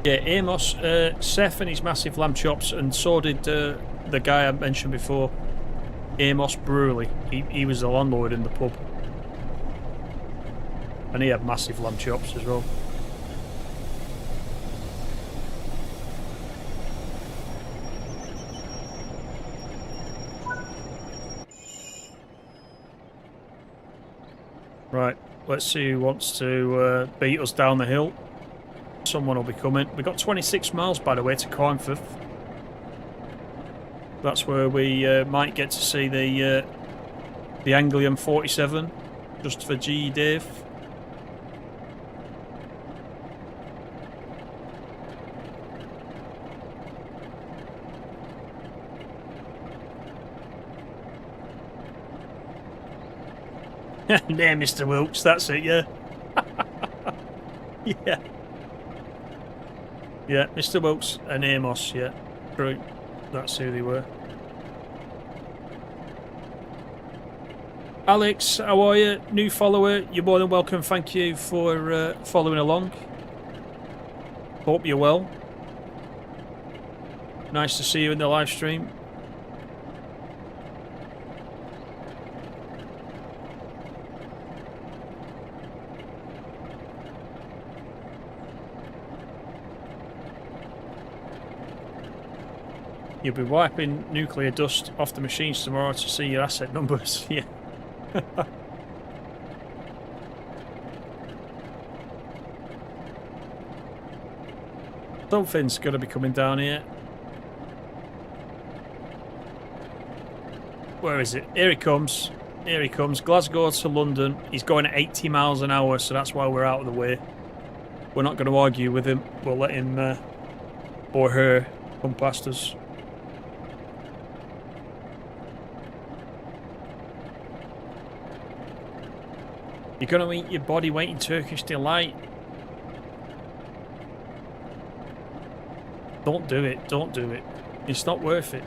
Speaker 1: Yeah, Amos, Seth and his massive lamb chops, and so did the guy I mentioned before, Amos Brewerley. He was the landlord in the pub. And he had massive lamb chops as well. Right, let's see who wants to beat us down the hill. Someone will be coming. We've got 26 miles, by the way, to Penrith. That's where we might get to see the Anglian 47, just for G Dave. Yeah, Mr. Wilkes, that's it, yeah. Yeah. Yeah, Mr. Wilkes and Amos, yeah. True. That's who they were. Alex, how are you? New follower, you're more than welcome. Thank you for following along. Hope you're well. Nice to see you in the live stream. You'll be wiping nuclear dust off the machines tomorrow to see your asset numbers. Yeah. Something's going to be coming down here. Where is it? Here he comes. Here he comes. Glasgow to London. He's going at 80 miles an hour, so that's why we're out of the way. We're not going to argue with him. We'll let him or her come past us. You're going to eat your body weight in Turkish delight. Don't do it. Don't do it. It's not worth it.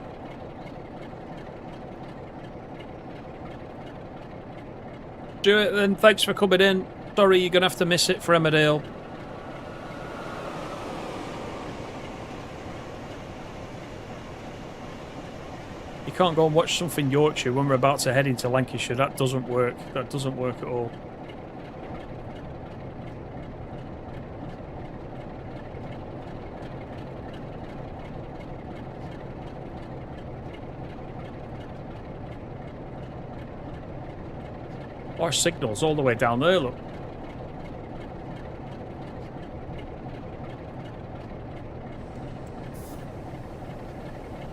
Speaker 1: Stuart, then, thanks for coming in. Sorry, you're going to have to miss it for Emmerdale. You can't go and watch something Yorkshire when we're about to head into Lancashire. That doesn't work. That doesn't work at all. Our signal's all the way down there, look.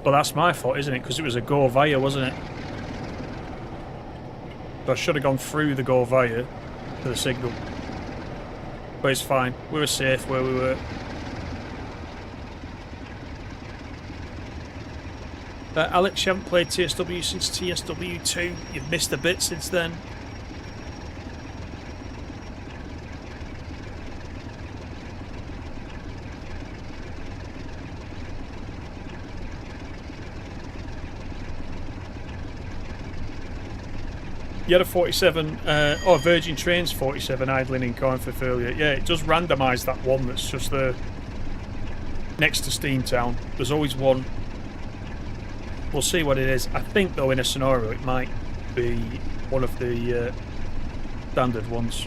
Speaker 1: But that's my fault, isn't it? Because it was a go via, wasn't it? So I should have gone through the go via for the signal. But it's fine. We were safe where we were. Alex, you haven't played TSW since TSW 2. You've missed a bit since then. You had a 47, Virgin Trains 47 idling in Carnforth earlier. Yeah, it does randomise that one that's just there next to Steamtown. There's always one. We'll see what it is. I think, though, in a scenario, it might be one of the standard ones.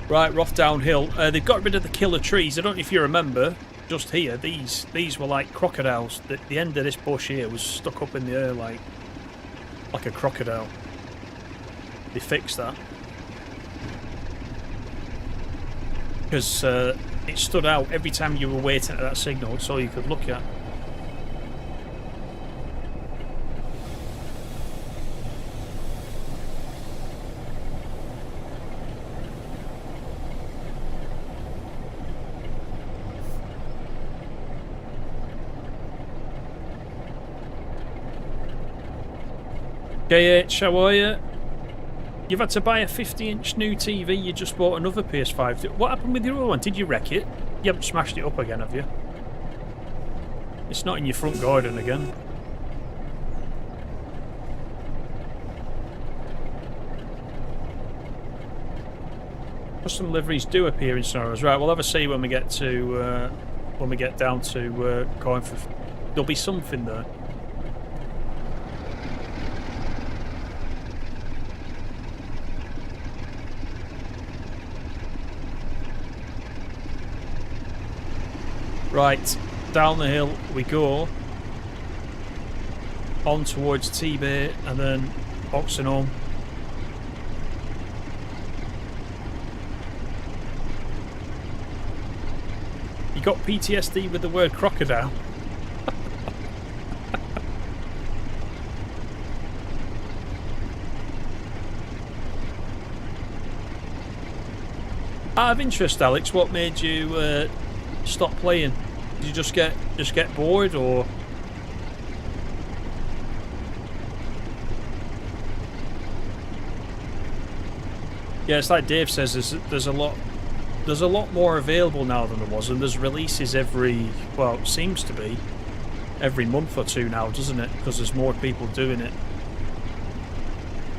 Speaker 1: Right, we're off downhill. They've got rid of the killer trees. I don't know if you remember, just here, these were like crocodiles. The end of this bush here was stuck up in the air like a crocodile. They fixed that because it stood out every time you were waiting at that signal. It's all you could look at. KH, how are you? You've had to buy a 50-inch new TV. You just bought another PS5. What happened with your other one? Did you wreck it? You haven't smashed it up again, have you? It's not in your front garden again. Custom liveries do appear in scenarios. Right, we'll have a see when we get to down to Carnforth. There'll be something there. Right, down the hill we go, on towards Tebay and then Oxenholme. You got PTSD with the word crocodile? Out of interest, Alex, what made you stop playing? Did you just get bored, or? Yeah, it's like Dave says. There's a lot more available now than there was, and there's releases every, well, it seems to be every month or two now, doesn't it? Because there's more people doing it,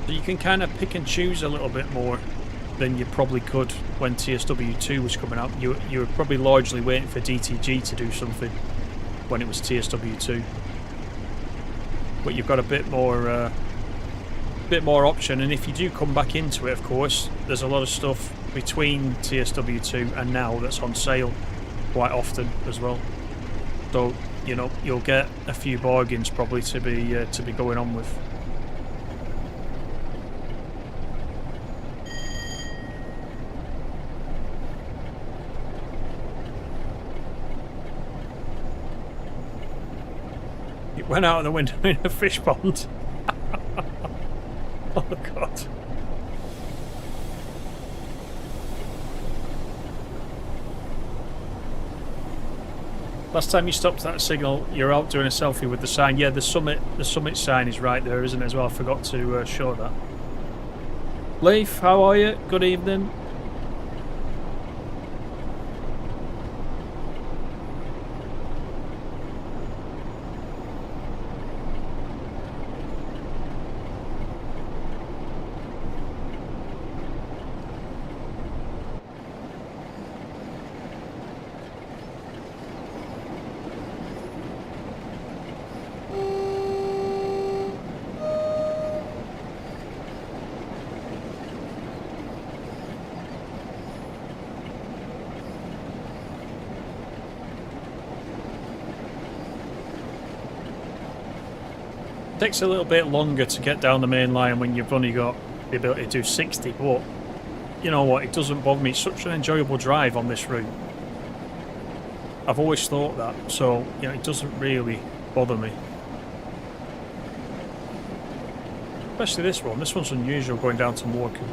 Speaker 1: so you can kind of pick and choose a little bit more than you probably could when TSW2 was coming out. You were probably largely waiting for DTG to do something when it was TSW2, but you've got a bit more option. And if you do come back into it, of course, there's a lot of stuff between TSW2 and now that's on sale quite often as well. So you know you'll get a few bargains probably to be going on with. Went out of the window in a fish pond. Oh God. Last time you stopped that signal, you're out doing a selfie with the sign. Yeah, the summit sign is right there, isn't it, as well? I forgot to show that. Leif, how are you? Good evening. Takes a little bit longer to get down the main line when you've only got the ability to do 60, but you know what, it doesn't bother me. It's such an enjoyable drive on this route. I've always thought that, so you know, it doesn't really bother me. Especially this one. This one's unusual, going down to Morecambe.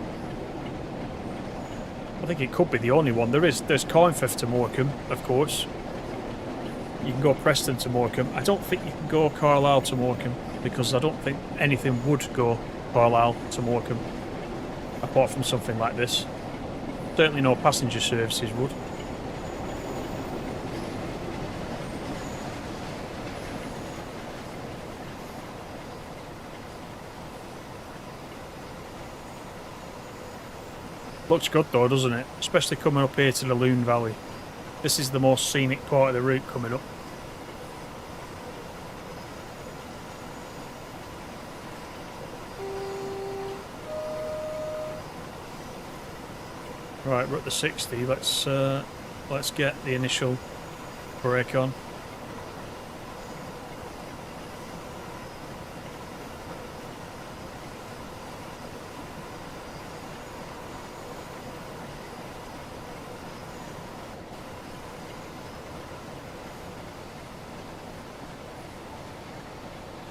Speaker 1: I think it could be the only one. There's Coinfith to Morecambe, of course. You can go Preston to Morecambe. I don't think you can go Carlisle to Morecambe, because I don't think anything would go Carlisle to Morecambe, apart from something like this. Certainly no passenger services would. Looks good though, doesn't it? Especially coming up here to the Loon Valley. This is the most scenic part of the route coming up. Right, we're at the 60. Let's get the initial brake on.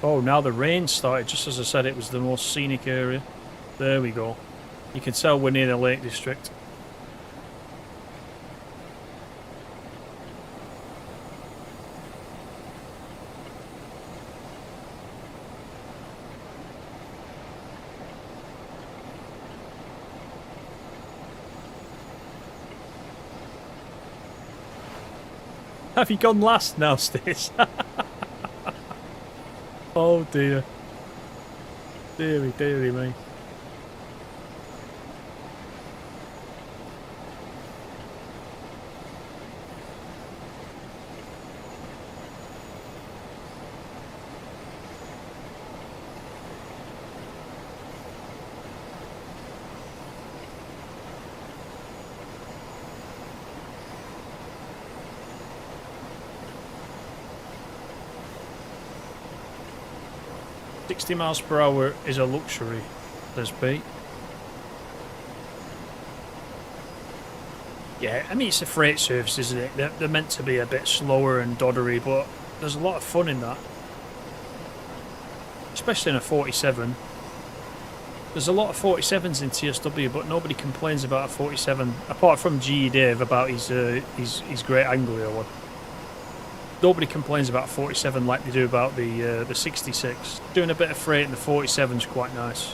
Speaker 1: Oh, now the rain started, just as I said, it was the most scenic area. There we go. You can tell we're near the Lake District. Have you gone last now, Stace? Oh dear. Deary, deary me. £60 mph is a luxury, says Pete. Yeah, I mean, it's a freight service, isn't it? They're meant to be a bit slower and doddery, but there's a lot of fun in that. Especially in a 47. There's a lot of 47s in TSW, but nobody complains about a 47, apart from GE Dave about his Great Anglia one. Nobody complains about 47 like they do about the 66. Doing a bit of freight in the 47's quite nice.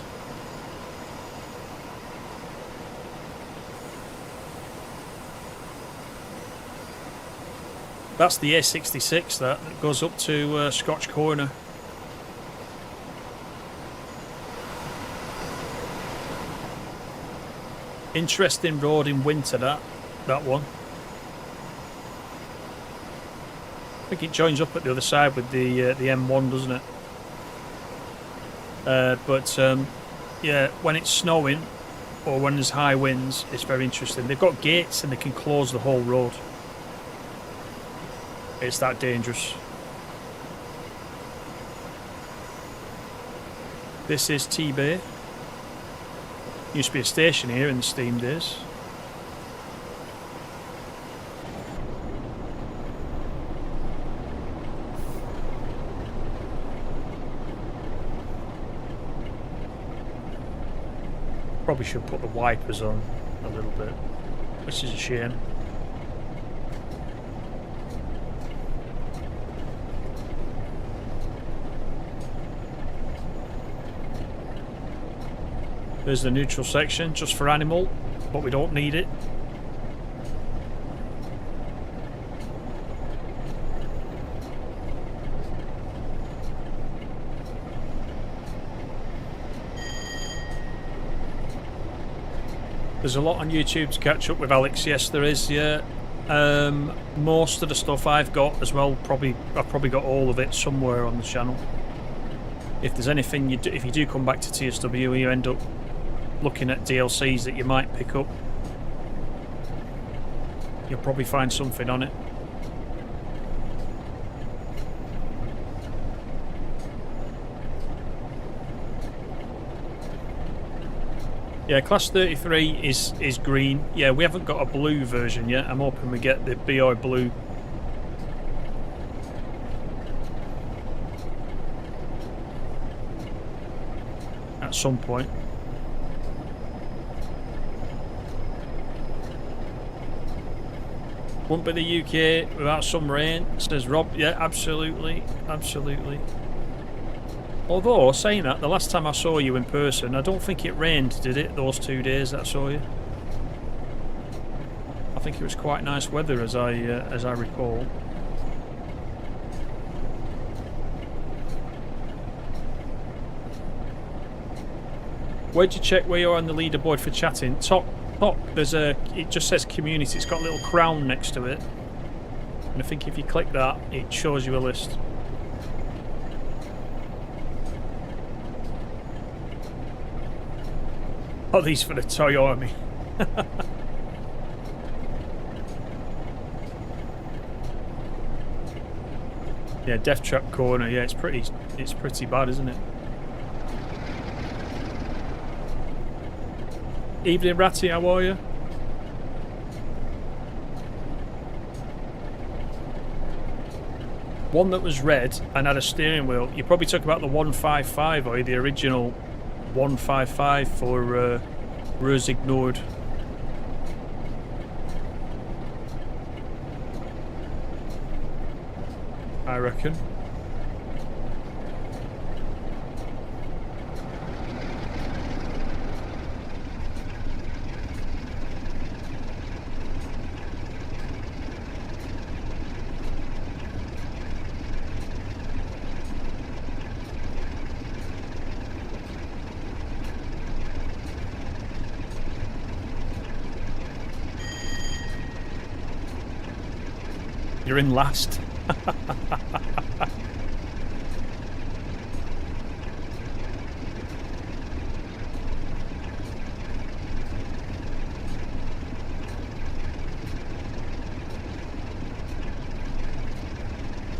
Speaker 1: That's the A66 that goes up to Scotch Corner. Interesting road in winter, that one. I think it joins up at the other side with the M1, doesn't it? Yeah, when it's snowing or when there's high winds, it's very interesting. They've got gates and they can close the whole road. It's that dangerous. This is Tebay. Used to be a station here in the steam days. Probably should put the wipers on a little bit, which is a shame. There's the neutral section, just for animal, but we don't need it. There's a lot on YouTube to catch up with, Alex. Yes, there is. Yeah, most of the stuff I've got as well. I've probably got all of it somewhere on the channel. If there's anything if you do come back to TSW, you end up looking at DLCs that you might pick up, you'll probably find something on it. Yeah, class 33 is green. Yeah, we haven't got a blue version yet. I'm hoping we get the BI blue. At some point. Wouldn't be the UK without some rain, says Rob. Yeah, absolutely. Absolutely. Although, saying that, the last time I saw you in person, I don't think it rained, did it, those 2 days that I saw you? I think it was quite nice weather, as I recall. Where'd you check where you're on the leaderboard for chatting? Top, there's a... It just says community. It's got a little crown next to it. And I think if you click that, it shows you a list. Oh, these for the toy army. Yeah, Death Trap Corner. Yeah, it's pretty bad, isn't it? Evening, Ratty. How are you? One that was red and had a steering wheel. You probably talk about the 155 or the original 155 for Rose Ignored. I reckon. You're in last.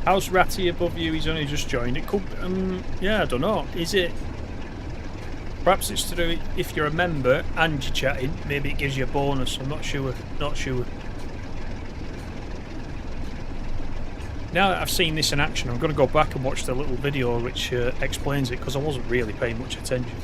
Speaker 1: How's Ratty above you? He's only just joined. It could, yeah, I don't know. Is it? Perhaps it's to do if you're a member and you're chatting. Maybe it gives you a bonus. I'm not sure. Not sure. Now that I've seen this in action, I'm going to go back and watch the little video which explains it, because I wasn't really paying much attention.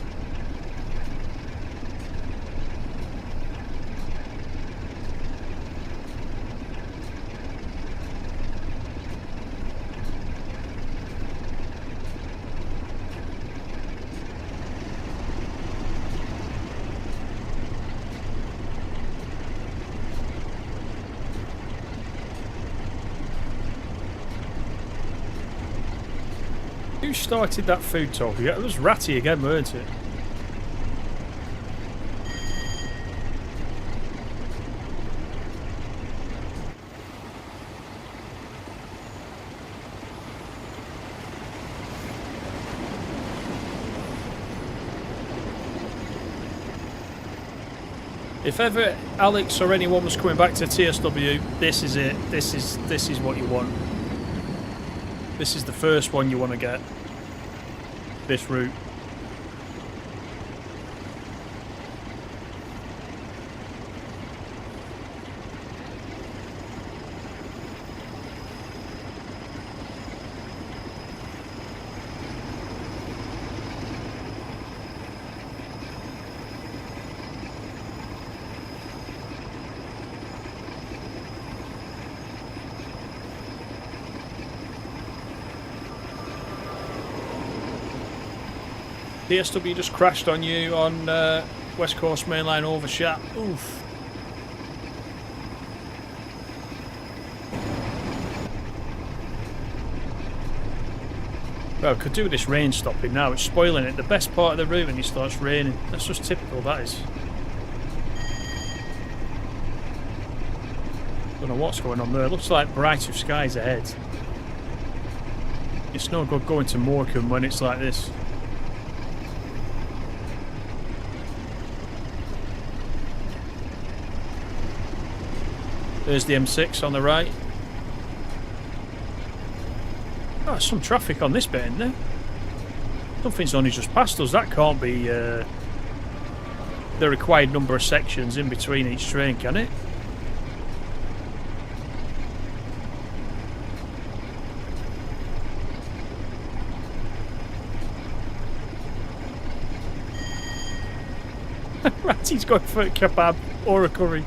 Speaker 1: Who started that food talk? It was Ratty again, weren't it? If ever Alex or anyone was coming back to TSW, this is it. This is what you want. This is the first one you want to get. This route. DSW just crashed on you on West Coast Mainline Overshat. Oof. Well, could do with this rain stopping now. It's spoiling it. The best part of the route when it starts raining. That's just typical, that is. Don't know what's going on there. It looks like brighter skies ahead. It's no good going to Morecambe when it's like this. There's the M6 on the right. Oh, there's some traffic on this bit, isn't there? Something's only just past us. That can't be the required number of sections in between each train, can it? Ratty's going for a kebab or a curry.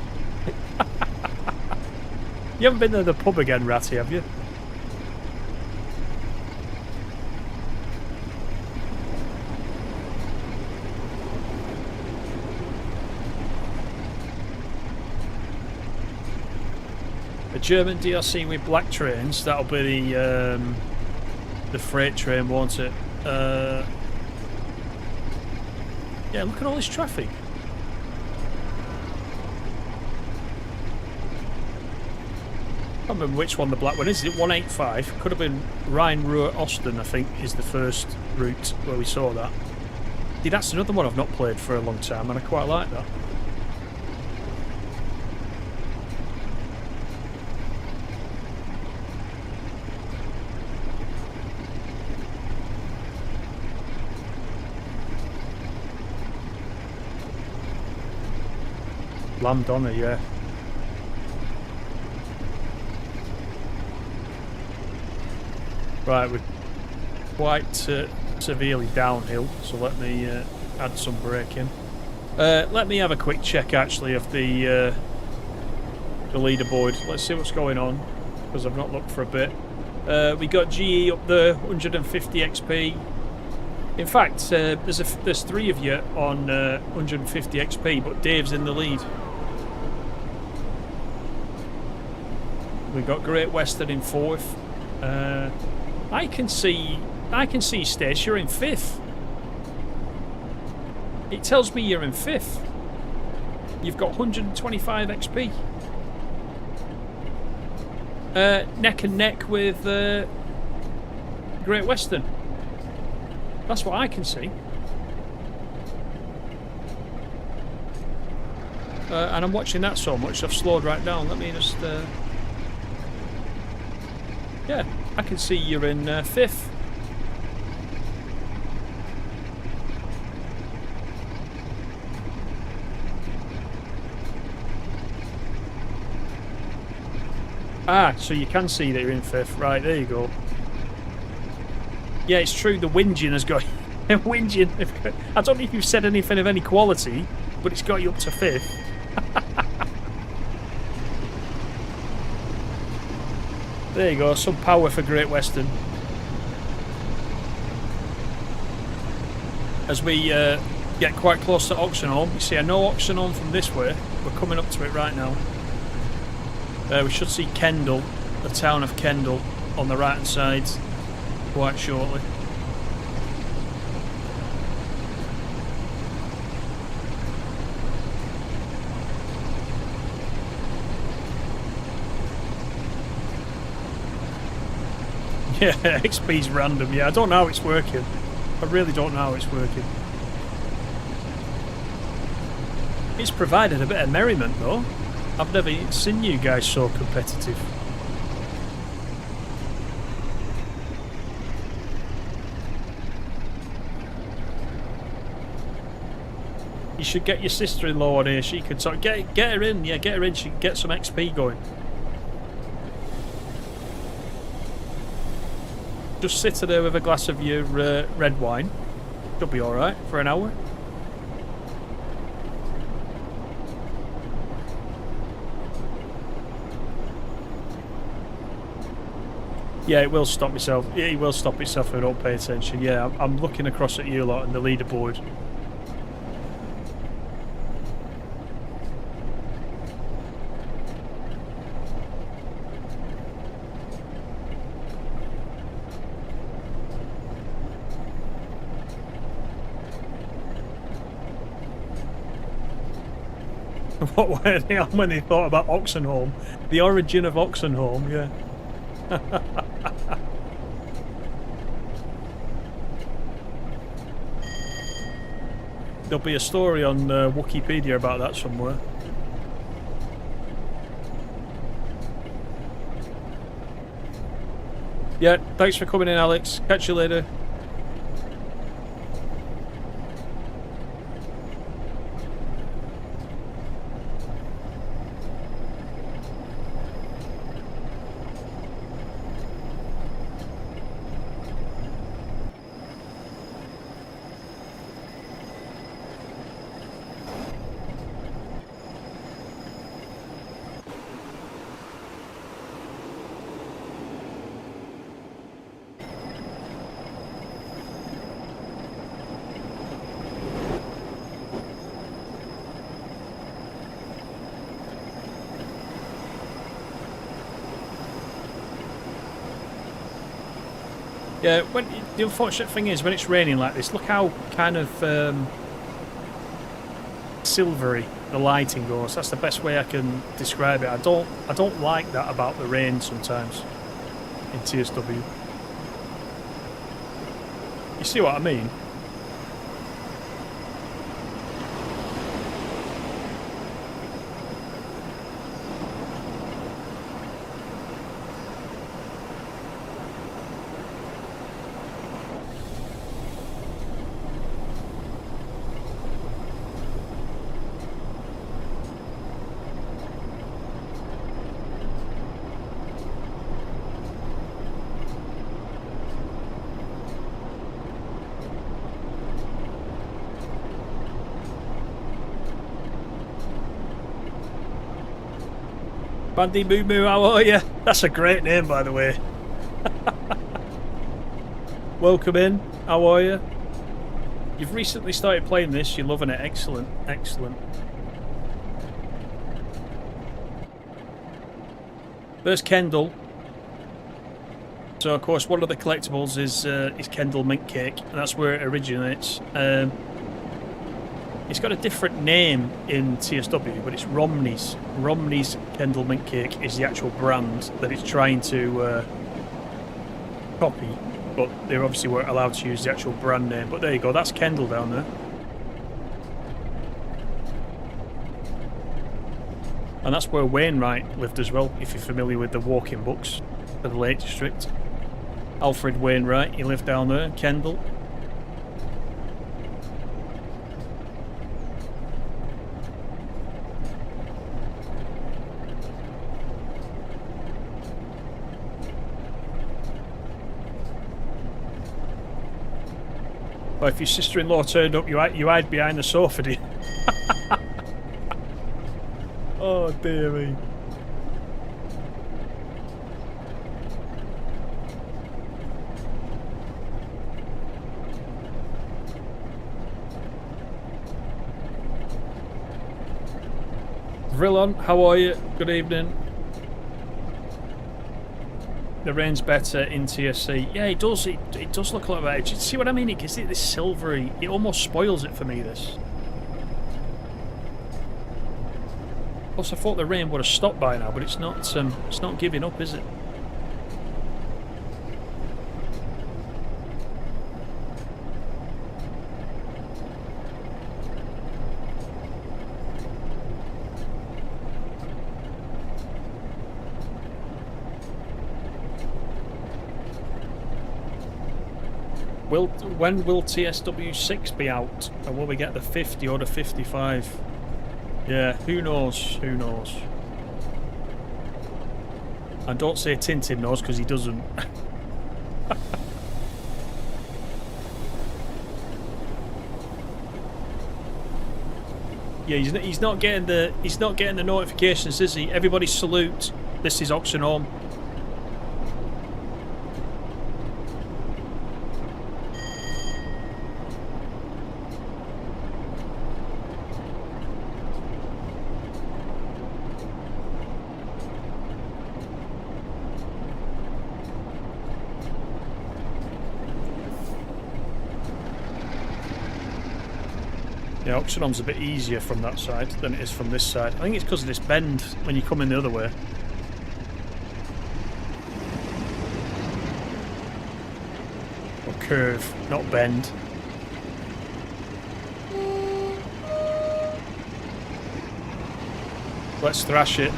Speaker 1: You haven't been to the pub again, Ratty, have you? A German DLC with black trains. That'll be the freight train, won't it? Yeah, look at all this traffic. I can't remember which one the black one is. Is it 185? Could have been Rhine-Ruhr-Osten, I think, is the first route where we saw that. See, that's another one I've not played for a long time, and I quite like that. Lamdonna, yeah. Right, we're quite severely downhill, so let me add some braking. Let me have a quick check, actually, of the leaderboard. Let's see what's going on, because I've not looked for a bit. We got GE up there, 150 XP. In fact, there's 3 of you on 150 XP, but Dave's in the lead. We got Great Western in 4th. I can see Stace, you're in 5th. It tells me you're in 5th. You've got 125 XP. Neck and neck with Great Western. That's what I can see. And I'm watching that so much, I've slowed right down. Let me just... yeah, I can see you're in 5th. Ah, so you can see that you're in 5th. Right, there you go. Yeah, it's true, the whinging has got... whinging... I don't know if you've said anything of any quality, but it's got you up to 5th. There you go, some power for Great Western. As we get quite close to Oxenholme, you see I know Oxenholme from this way. We're coming up to it right now. We should see Kendal, the town of Kendal, on the right hand side quite shortly. Yeah, XP's random. Yeah, I don't know how it's working. I really don't know how it's working. It's provided a bit of merriment though. I've never seen you guys so competitive. You should get your sister-in-law on here. She could talk. Get her in. Yeah, get her in. She can get some XP going. Just sit there with a glass of your red wine. Should be alright for an hour. Yeah, it will stop itself. Yeah, it will stop itself if I don't pay attention. Yeah, I'm looking across at you lot on the leaderboard. What were they on when they thought about Oxenholme? The origin of Oxenholme, yeah. There'll be a story on Wikipedia about that somewhere. Yeah, thanks for coming in, Alex. Catch you later. Yeah, the unfortunate thing is when it's raining like this, look how kind of silvery the lighting goes. That's the best way I can describe it. I don't like that about the rain sometimes in TSW. You see what I mean? Bandy Moo Moo, how are you? That's a great name, by the way. Welcome in. How are you? You've recently started playing this. You're loving it. Excellent. Excellent. There's Kendall. So, of course, one of the collectibles is Kendall Mint Cake, and that's where it originates. It's got a different name in TSW, but it's Romney's. Romney's Kendall Mint Cake is the actual brand that it's trying to copy, but they obviously weren't allowed to use the actual brand name. But there you go, that's Kendall down there. And that's where Wainwright lived as well, if you're familiar with the walking books for the Lake District. Alfred Wainwright, he lived down there, Kendall. If your sister-in-law turned up, you hide behind the sofa, do you? Oh, dear me. Vrillon, how are you? Good evening. The rain's better in TSC. Yeah, it does. It does look a lot better. Do you see what I mean? It gives it this silvery. It almost spoils it for me. This. Plus, I thought the rain would have stopped by now, but it's not. It's not giving up, is it? When will TSW 6 be out? And will we get the 50 or the 55? Yeah, who knows? Who knows? And don't say Tintin knows, because he doesn't. Yeah, he's not getting the notifications, is he? Everybody salute. This is Oxenholme. Yeah, Oxenholme's a bit easier from that side than it is from this side. I think it's because of this bend when you come in the other way. Or curve, not bend. Let's thrash it.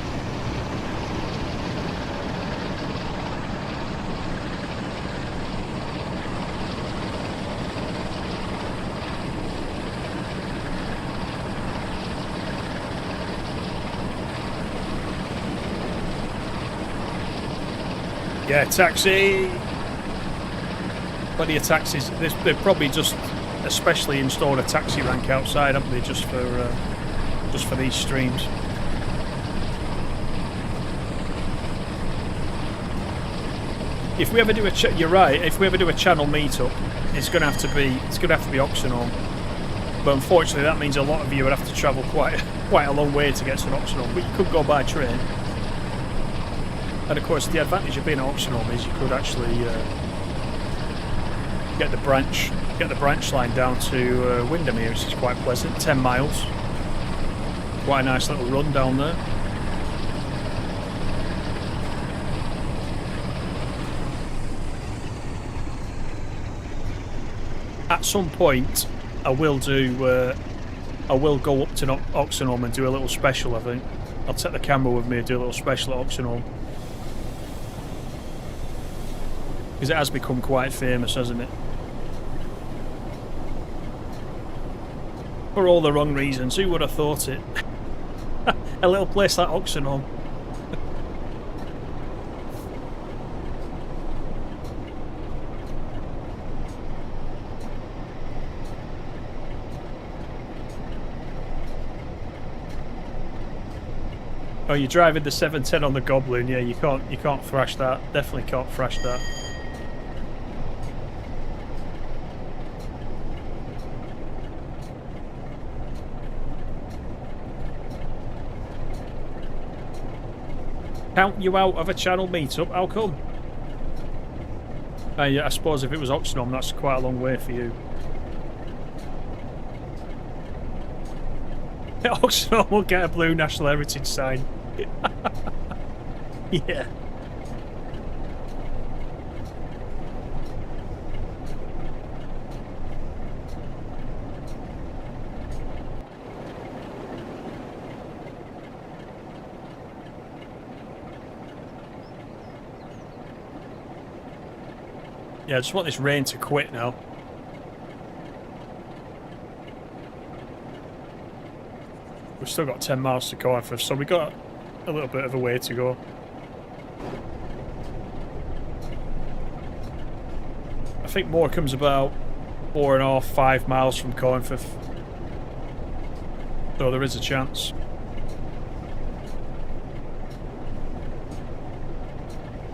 Speaker 1: Yeah, taxi! Plenty of taxis. They've probably just especially installed a taxi rank outside, haven't they, just for these streams. If we ever do you're right. If we ever do a channel meetup, it's going to have to be Oxenholme. But unfortunately, that means a lot of you would have to travel quite a long way to get to Oxenholme. But you could go by train. And of course, the advantage of being at Oxenholme is you could actually Get the branch line down to Windermere, which is quite pleasant. 10 miles. Quite a nice little run down there. At some point, I will do. I will go up to Oxenholme and do a little special. I think I'll take the camera with me and do a little special at Oxenholme, because it has become quite famous, hasn't it? For all the wrong reasons. Who would have thought it? A little place like Oxenholme. Oh, you're driving the 710 on the Goblin. Yeah, you can't thrash that. Definitely can't thrash that. Count you out of a channel meetup? How come? Yeah, I suppose if it was Oxenholme, that's quite a long way for you. Oxenholme will get a blue National Heritage sign. Yeah. Yeah, I just want this rain to quit now. We've still got 10 miles to go, so we've got a little bit of a way to go. I think Morecambe's about 4.5, 5 miles from Penrith, so there is a chance.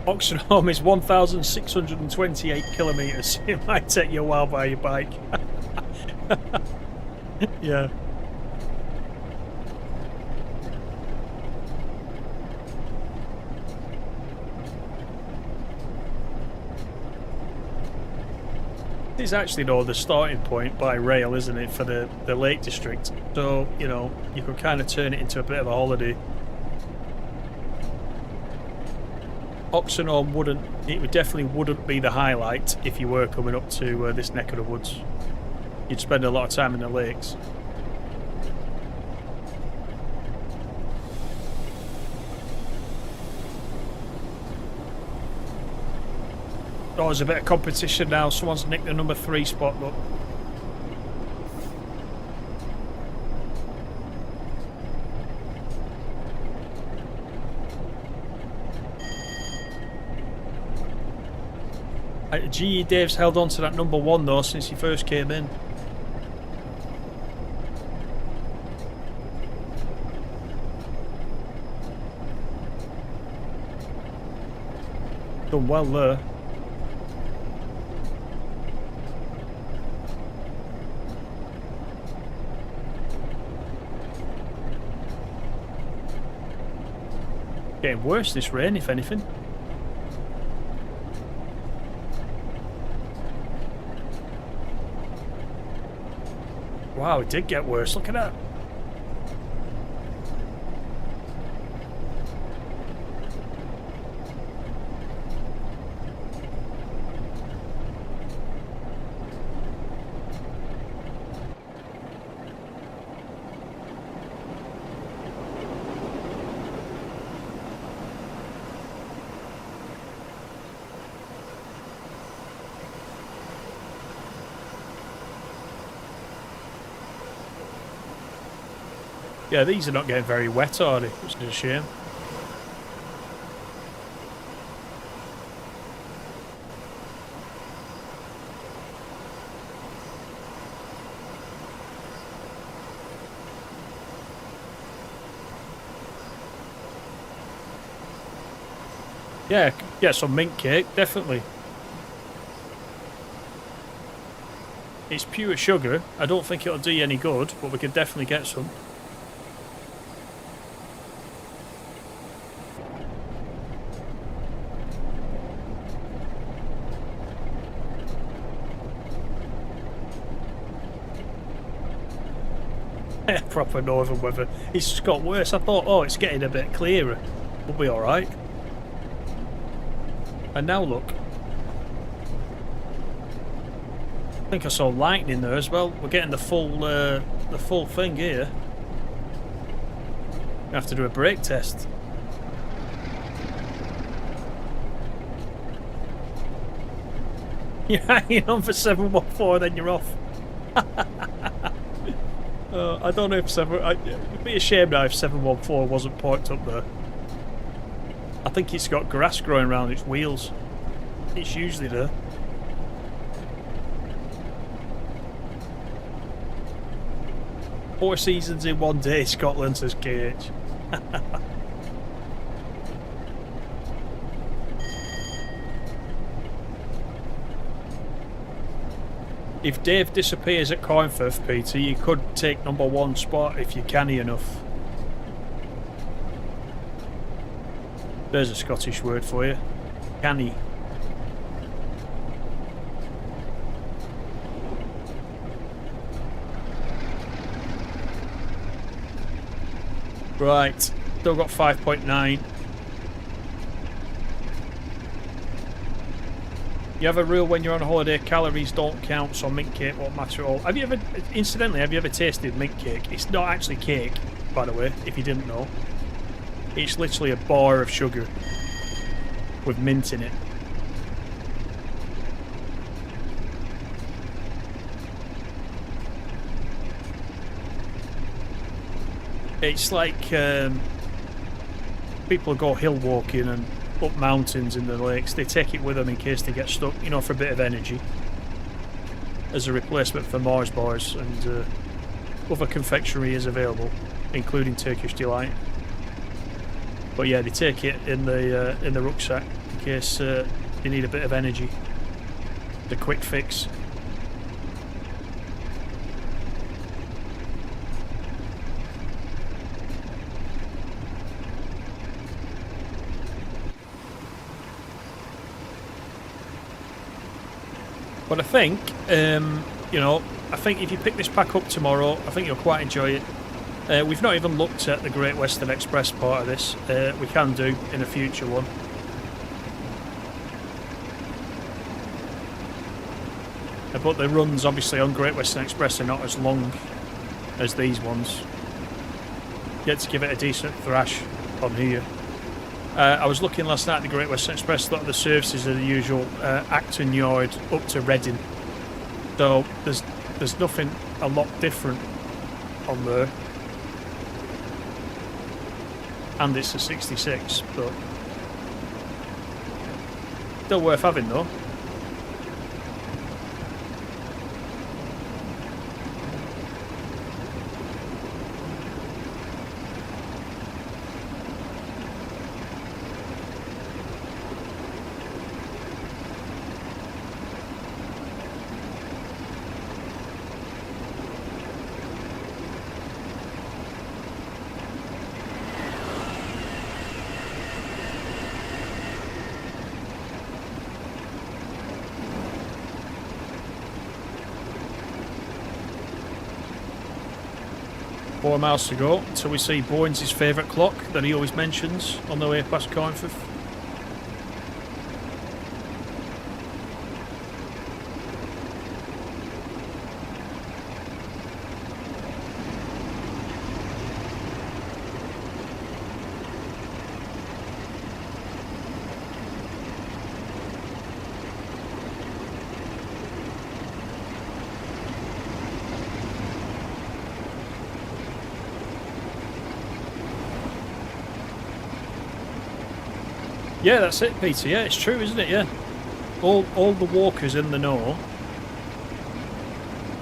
Speaker 1: Oxenholme is 1,628 kilometres. It might take you a while by your bike. Yeah. It's actually, though, the starting point by rail, isn't it, for the Lake District? So, you know, you could kind of turn it into a bit of a holiday. Oxenholme definitely wouldn't be the highlight if you were coming up to this neck of the woods. You'd spend a lot of time in the lakes. Oh, there's a bit of competition now. Someone's nicked the number 3 spot, look. GE Dave's held on to that number 1 though since he first came in. Done well there. Getting worse this rain, if anything. Wow, it did get worse. Look at that. Yeah, these are not getting very wet, are they? Which is a shame. Yeah, get some mint cake, definitely. It's pure sugar. I don't think it'll do you any good, but we could definitely get some. Proper northern weather. It's just got worse. I thought, oh, it's getting a bit clearer. We'll be alright. And now look. I think I saw lightning there as well. We're getting the full thing here. We have to do a brake test. You're hanging on for 714, then you're off. I don't know if it'd be a shame now if 714 wasn't parked up there. I think it's got grass growing around its wheels. It's usually there. Four seasons in one day, Scotland, says KH. If Dave disappears at Coinfirth, Peter, you could take #1 spot if you're canny enough. There's a Scottish word for you. Canny. Right, still got 5.9. You have a rule when you're on holiday, calories don't count, so mint cake won't matter at all. Have you ever, incidentally, have you ever tasted mint cake? It's not actually cake, by the way, if you didn't know. It's literally a bar of sugar with mint in it. It's like people go hill walking and up mountains in the lakes. They take it with them in case they get stuck, you know, for a bit of energy, as a replacement for Mars bars, and other confectionery is available, including Turkish Delight. But yeah, they take it in the rucksack in case they need a bit of energy. The quick fix. But I think, you know, I think if you pick this pack up tomorrow, I think you'll quite enjoy it. We've not even looked at the Great Western Express part of this. We can do in a future one. But the runs, obviously, on Great Western Express are not as long as these ones. You get to give it a decent thrash on here. I was looking last night at the Great Western Express. A lot of the services are the usual Acton Yard up to Reading. So there's nothing a lot different on there. And it's a 66, but still worth having though. Four miles to go until we see Boynes' favourite clock that he always mentions on the way past Coinfirth. Yeah, that's it, Peter. Yeah, it's true, isn't it? Yeah, all the walkers in the know,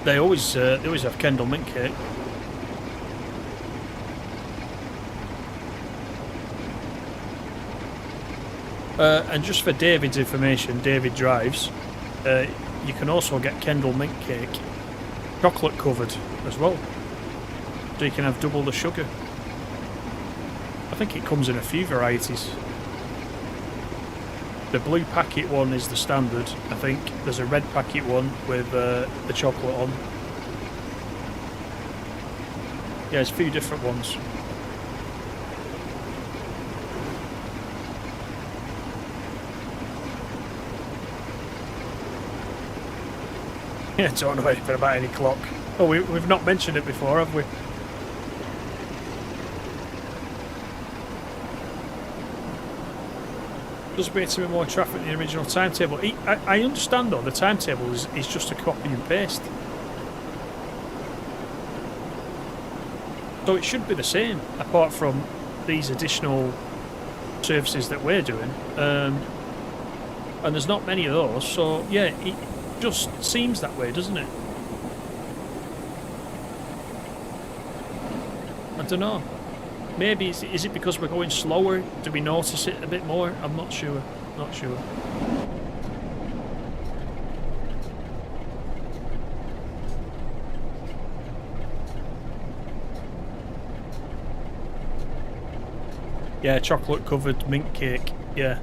Speaker 1: they always have Kendal mint cake. And just for David's information, David drives. You can also get Kendal mint cake, chocolate covered as well, so you can have double the sugar. I think it comes in a few varieties. The blue packet one is the standard, I think. There's a red packet one with the chocolate on. Yeah, there's a few different ones. Yeah, don't know anything about any clock. Oh, we've not mentioned it before, have we? Does appear to be more traffic than the original timetable. I understand though, the timetable is just a copy and paste. So it should be the same, apart from these additional services that we're doing. And there's not many of those, so yeah, it just seems that way, doesn't it? I don't know. Maybe is it because we're going slower? Do we notice it a bit more? I'm not sure. Not sure. Yeah, chocolate covered mint cake. Yeah.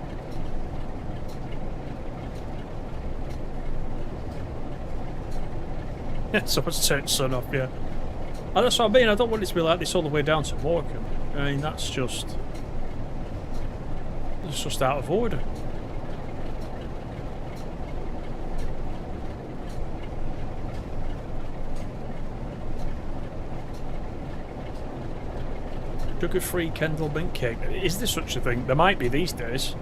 Speaker 1: Someone's turned the sun off, yeah. And that's what I mean, I don't want it to be like this all the way down to Morecambe. I mean, that's just... it's just out of order. Sugar-free Kendall mint cake. Is there such a thing? There might be these days.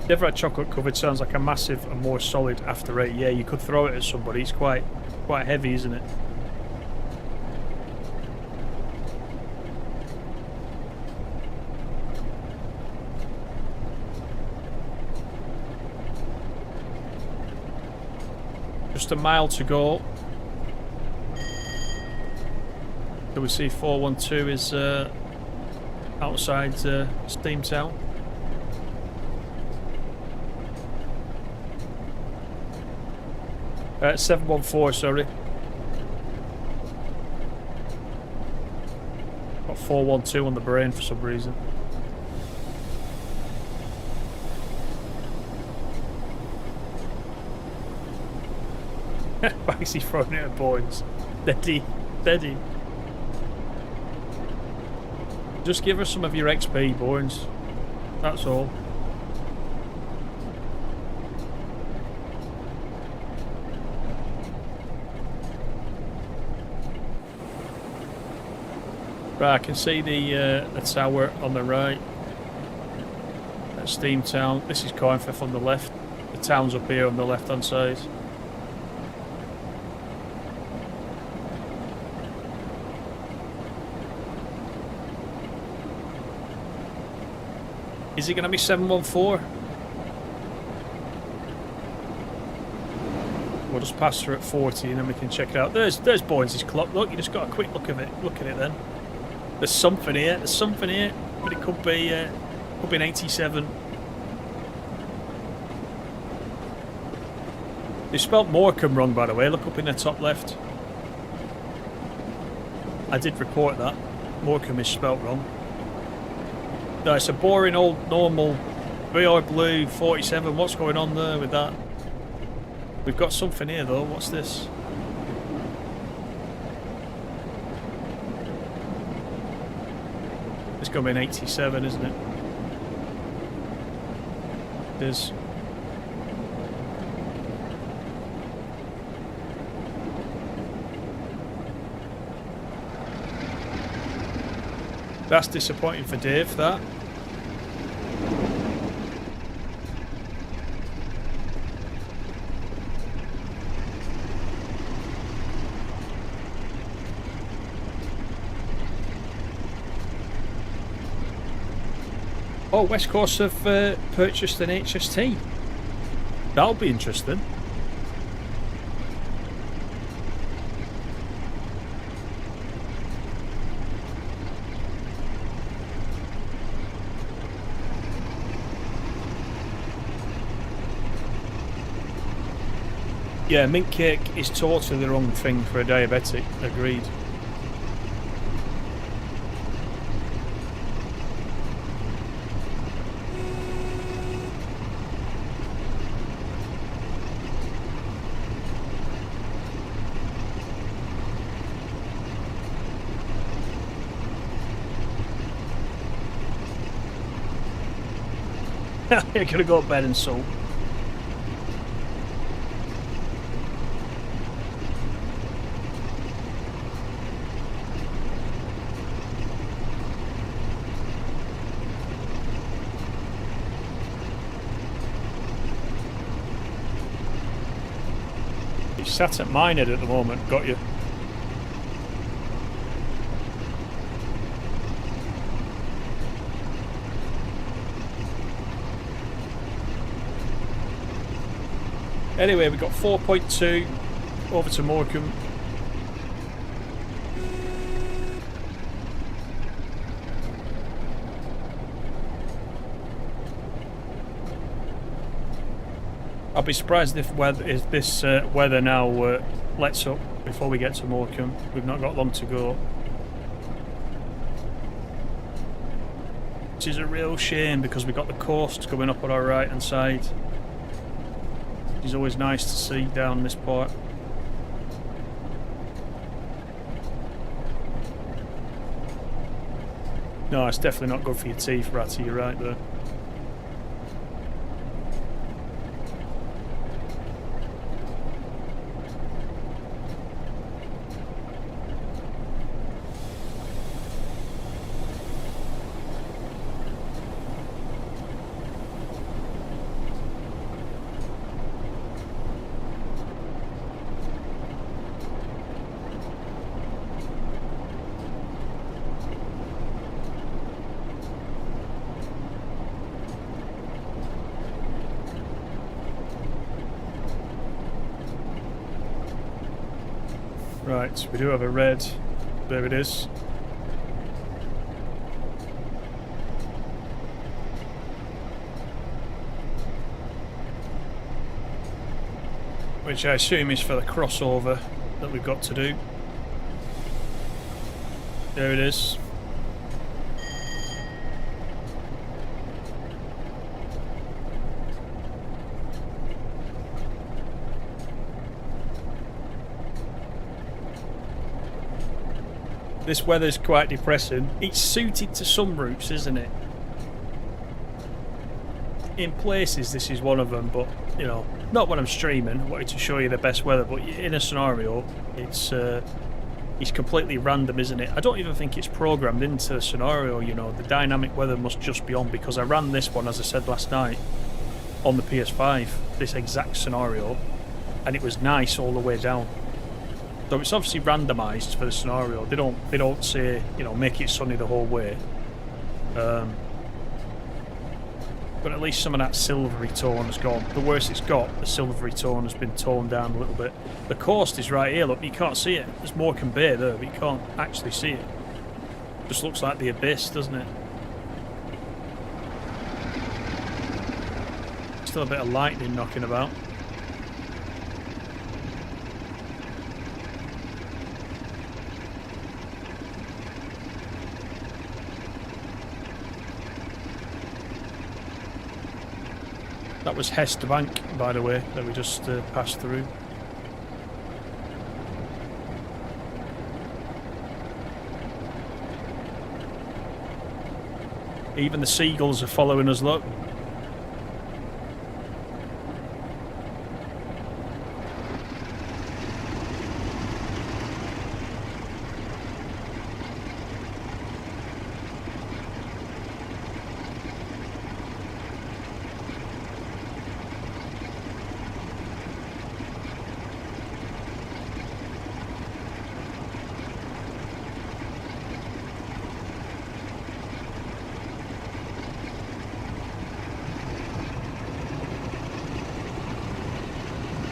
Speaker 1: Never had chocolate covered. Sounds like a massive and more solid after 8. Yeah, you could throw it at somebody. It's quite heavy, isn't it? Just a mile to go. WC 412 is outside Steamtown. 714, sorry. Got 412 on the brain for some reason. Why is he throwing it at boys? Steady. Just give us some of your XP, boys. That's all. Right, I can see the tower on the right at Steamtown. This is Carnforth on the left. The town's up here on the left hand side. Is it going to be 714? We'll just pass through at 40 and then we can check it out. There's Boynes' clock. Look, you just got a quick look at it then. There's something here, but it could be an 87. They spelt Morecambe wrong, by the way. Look up in the top left. I did report that. Morecambe is spelt wrong. No, it's a boring old normal VR blue 47. What's going on there with that? We've got something here though. What's this? It's going to be an 87, isn't it? It is. That's disappointing for Dave, that. Oh, West Coast have purchased an HST. That'll be interesting. Yeah, mint cake is totally the wrong thing for a diabetic. Agreed. You're gonna go to bed and sulk. You're sat at Minehead at the moment, got you. Anyway, we got 4.2 over to Morecambe. I'll be surprised if this weather now lets up before we get to Morecambe. We've not got long to go. Which is a real shame because we've got the coast coming up on our right hand side. It's always nice to see down this part. No, it's definitely not good for your teeth, Ratty, you're right there. Right, we do have a red. There it is. Which I assume is for the crossover that we've got to do. There it is. This weather's quite depressing. It's suited to some routes, isn't it? In places this is one of them, but you know, not when I'm streaming. I wanted to show you the best weather, but in a scenario it's completely random, isn't it? I don't even think it's programmed into the scenario, you know. The dynamic weather must just be on, because I ran this one, as I said last night, on the PS5, this exact scenario, and it was nice all the way down. So it's obviously randomised for the scenario. They don't say, you know, make it sunny the whole way. But at least some of that silvery tone has gone. The worst it's got, the silvery tone has been toned down a little bit. The coast is right here, look, you can't see it. There's Morecambe Bay there, but you can't actually see it. Just looks like the abyss, doesn't it? Still a bit of lightning knocking about. That was Hester Bank, by the way, that we just passed through. Even the seagulls are following us, look.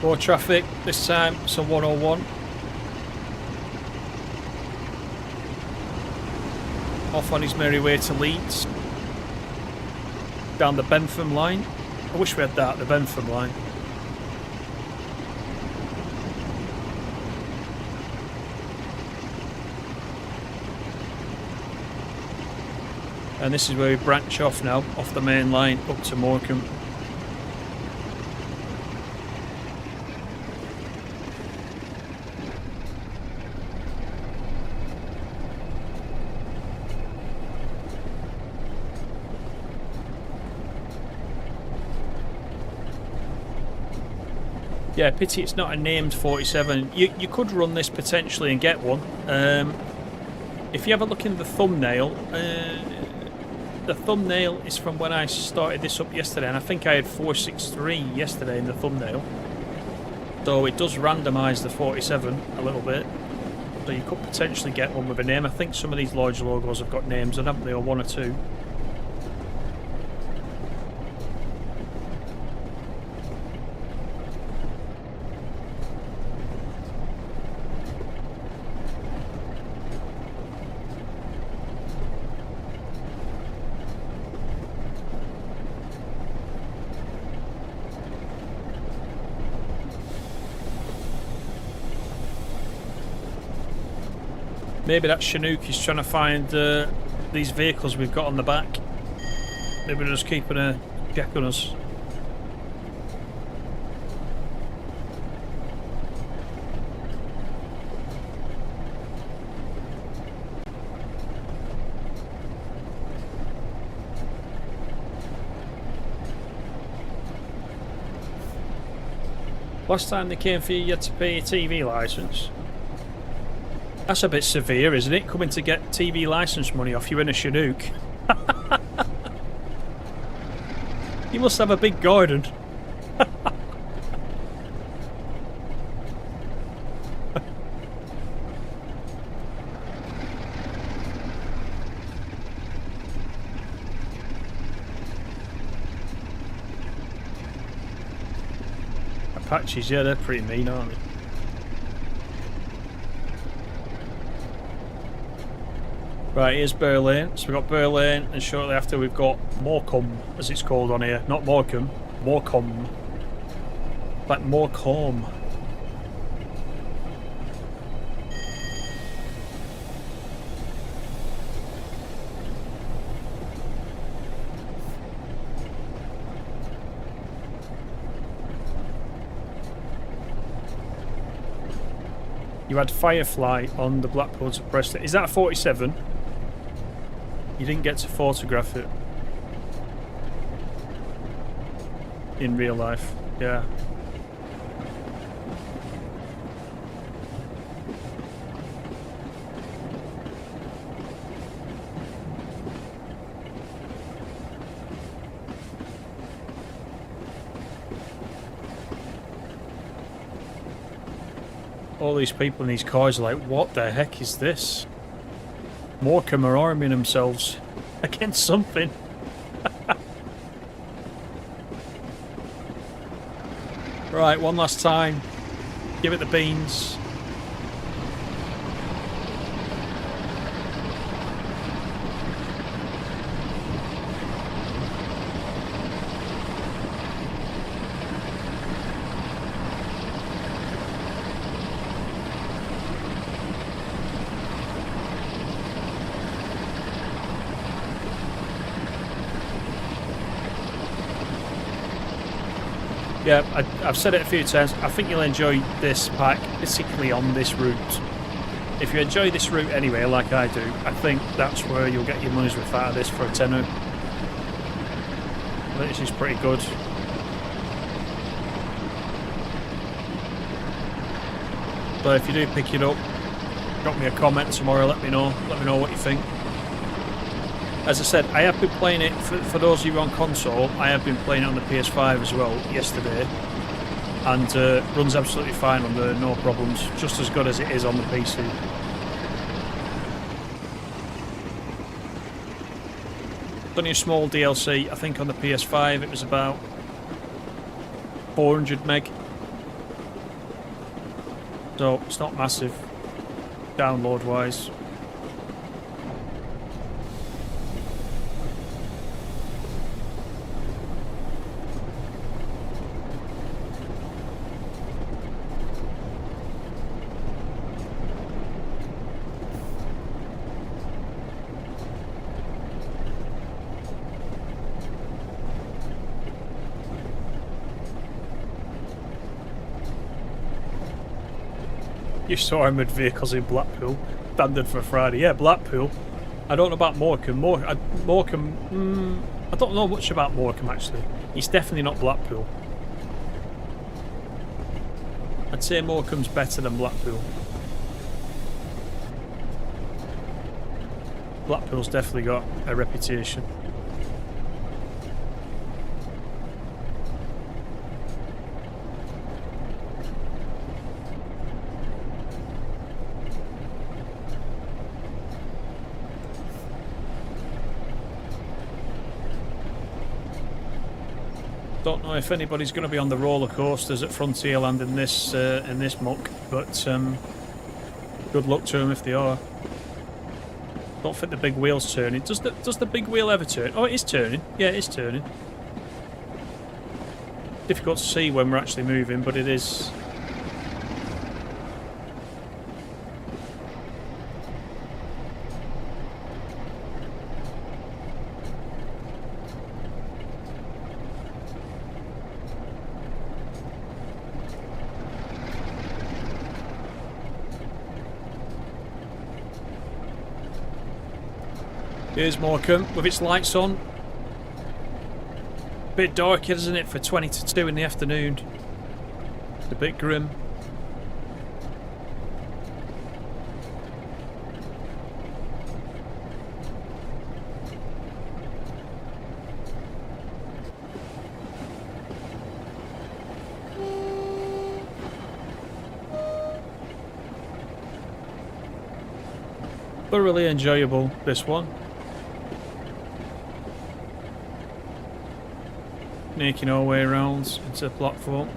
Speaker 1: More traffic, this time it's a 101. Off on his merry way to Leeds. Down the Bentham line. I wish we had that, the Bentham line. And this is where we branch off now, off the main line up to Morecambe. Yeah, pity it's not a named 47. You could run this potentially and get one. If you have a look in the thumbnail is from when I started this up yesterday, and I think I had 463 yesterday in the thumbnail. So it does randomise the 47 a little bit. So you could potentially get one with a name. I think some of these large logos have got names, and haven't they, or one or two? Maybe that Chinook is trying to find these vehicles we've got on the back. Maybe they're just keeping a check on us. Last time they came for you, you had to pay a TV licence. That's a bit severe, isn't it? Coming to get TV licence money off you in a Chinook. You must have a big garden. Apaches, yeah, they're pretty mean, aren't they? Right, here's Burlane. So we've got Burlane, and shortly after we've got Morecambe, as it's called on here. Not Morecambe, Morecambe. Like Morecambe. You had Firefly on the Blackpool to Preston. Is that a 47? You didn't get to photograph it in real life, yeah. All these people in these cars are like, what the heck is this? Morecambe are arming themselves against something. Right, one last time. Give it the beans. Yeah, I've said it a few times. I think you'll enjoy this pack, particularly on this route. If you enjoy this route anyway, like I do, I think that's where you'll get your money's worth out of this for a tenner. This is pretty good. So if you do pick it up, drop me a comment tomorrow. Let me know what you think. As I said, I have been playing it, for those of you on console, I have been playing it on the PS5 as well yesterday, and runs absolutely fine on there, no problems, just as good as it is on the PC. Only a small DLC, I think on the PS5 it was about 400 meg, so it's not massive download wise. You saw armoured vehicles in Blackpool, standard for Friday. Yeah, Blackpool. I don't know about Morecambe. Morecambe, I don't know much about Morecambe actually. It's definitely not Blackpool. I'd say Morecambe's better than Blackpool. Blackpool's definitely got a reputation. Don't know if anybody's going to be on the roller coasters at Frontierland in this muck, but good luck to them if they are. Don't think the big wheel's turning. Does the big wheel ever turn? Oh, it is turning. Yeah, it is turning. Difficult to see when we're actually moving, but it is. Here's Morecambe with its lights on. Bit dark, isn't it, for 20 to 2 in the afternoon? It's a bit grim. Thoroughly enjoyable, this one. Making our way around into the platform.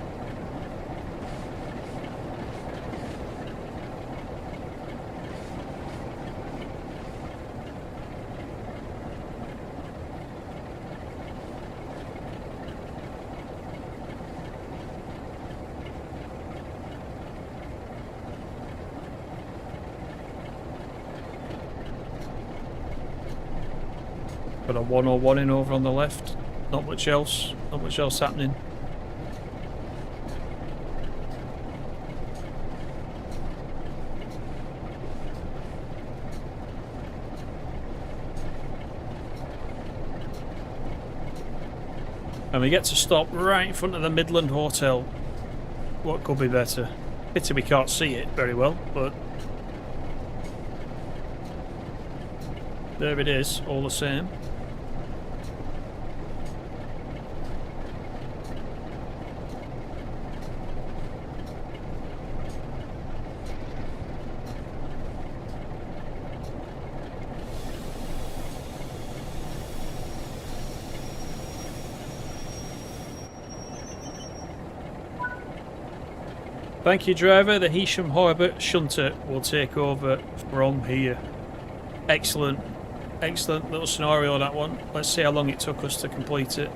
Speaker 1: Got a 101 in over on the left. Not much else happening. And we get to stop right in front of the Midland Hotel. What could be better? Pity we can't see it very well, but there it is, all the same. Thank you, driver. The Heysham Harbour shunter will take over from here. Excellent. Excellent little scenario, that one. Let's see how long it took us to complete it.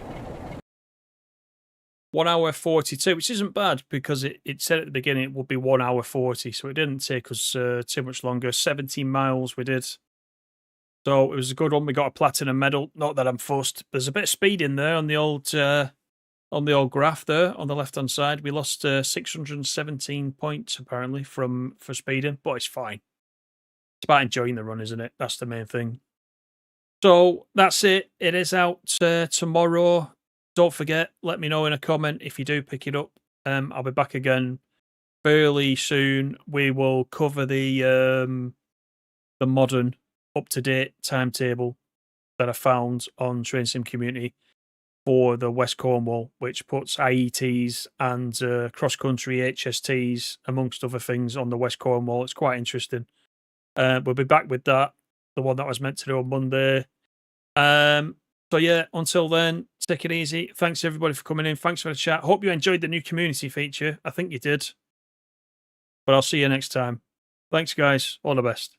Speaker 1: 1 hour 42, which isn't bad because it said at the beginning it would be 1 hour 40, so it didn't take us too much longer. 17 miles we did. So it was a good one. We got a platinum medal. Not that I'm fussed. There's a bit of speed in there on the old graph there on the left-hand side. We lost 617 points, apparently, for speeding, but it's fine. It's about enjoying the run, isn't it? That's the main thing. So that's it. It is out tomorrow. Don't forget, let me know in a comment if you do pick it up. I'll be back again fairly soon. We will cover the modern, up-to-date timetable that I found on Train Sim Community for the West Cornwall, which puts IETs and cross-country HSTs, amongst other things, on the West Cornwall. It's quite interesting. We'll be back with that, the one that I was meant to do on Monday. So yeah, until then, take it easy. Thanks everybody for coming in. Thanks for the chat. Hope you enjoyed the new community feature. I think you did. But I'll see you next time. Thanks, guys. All the best.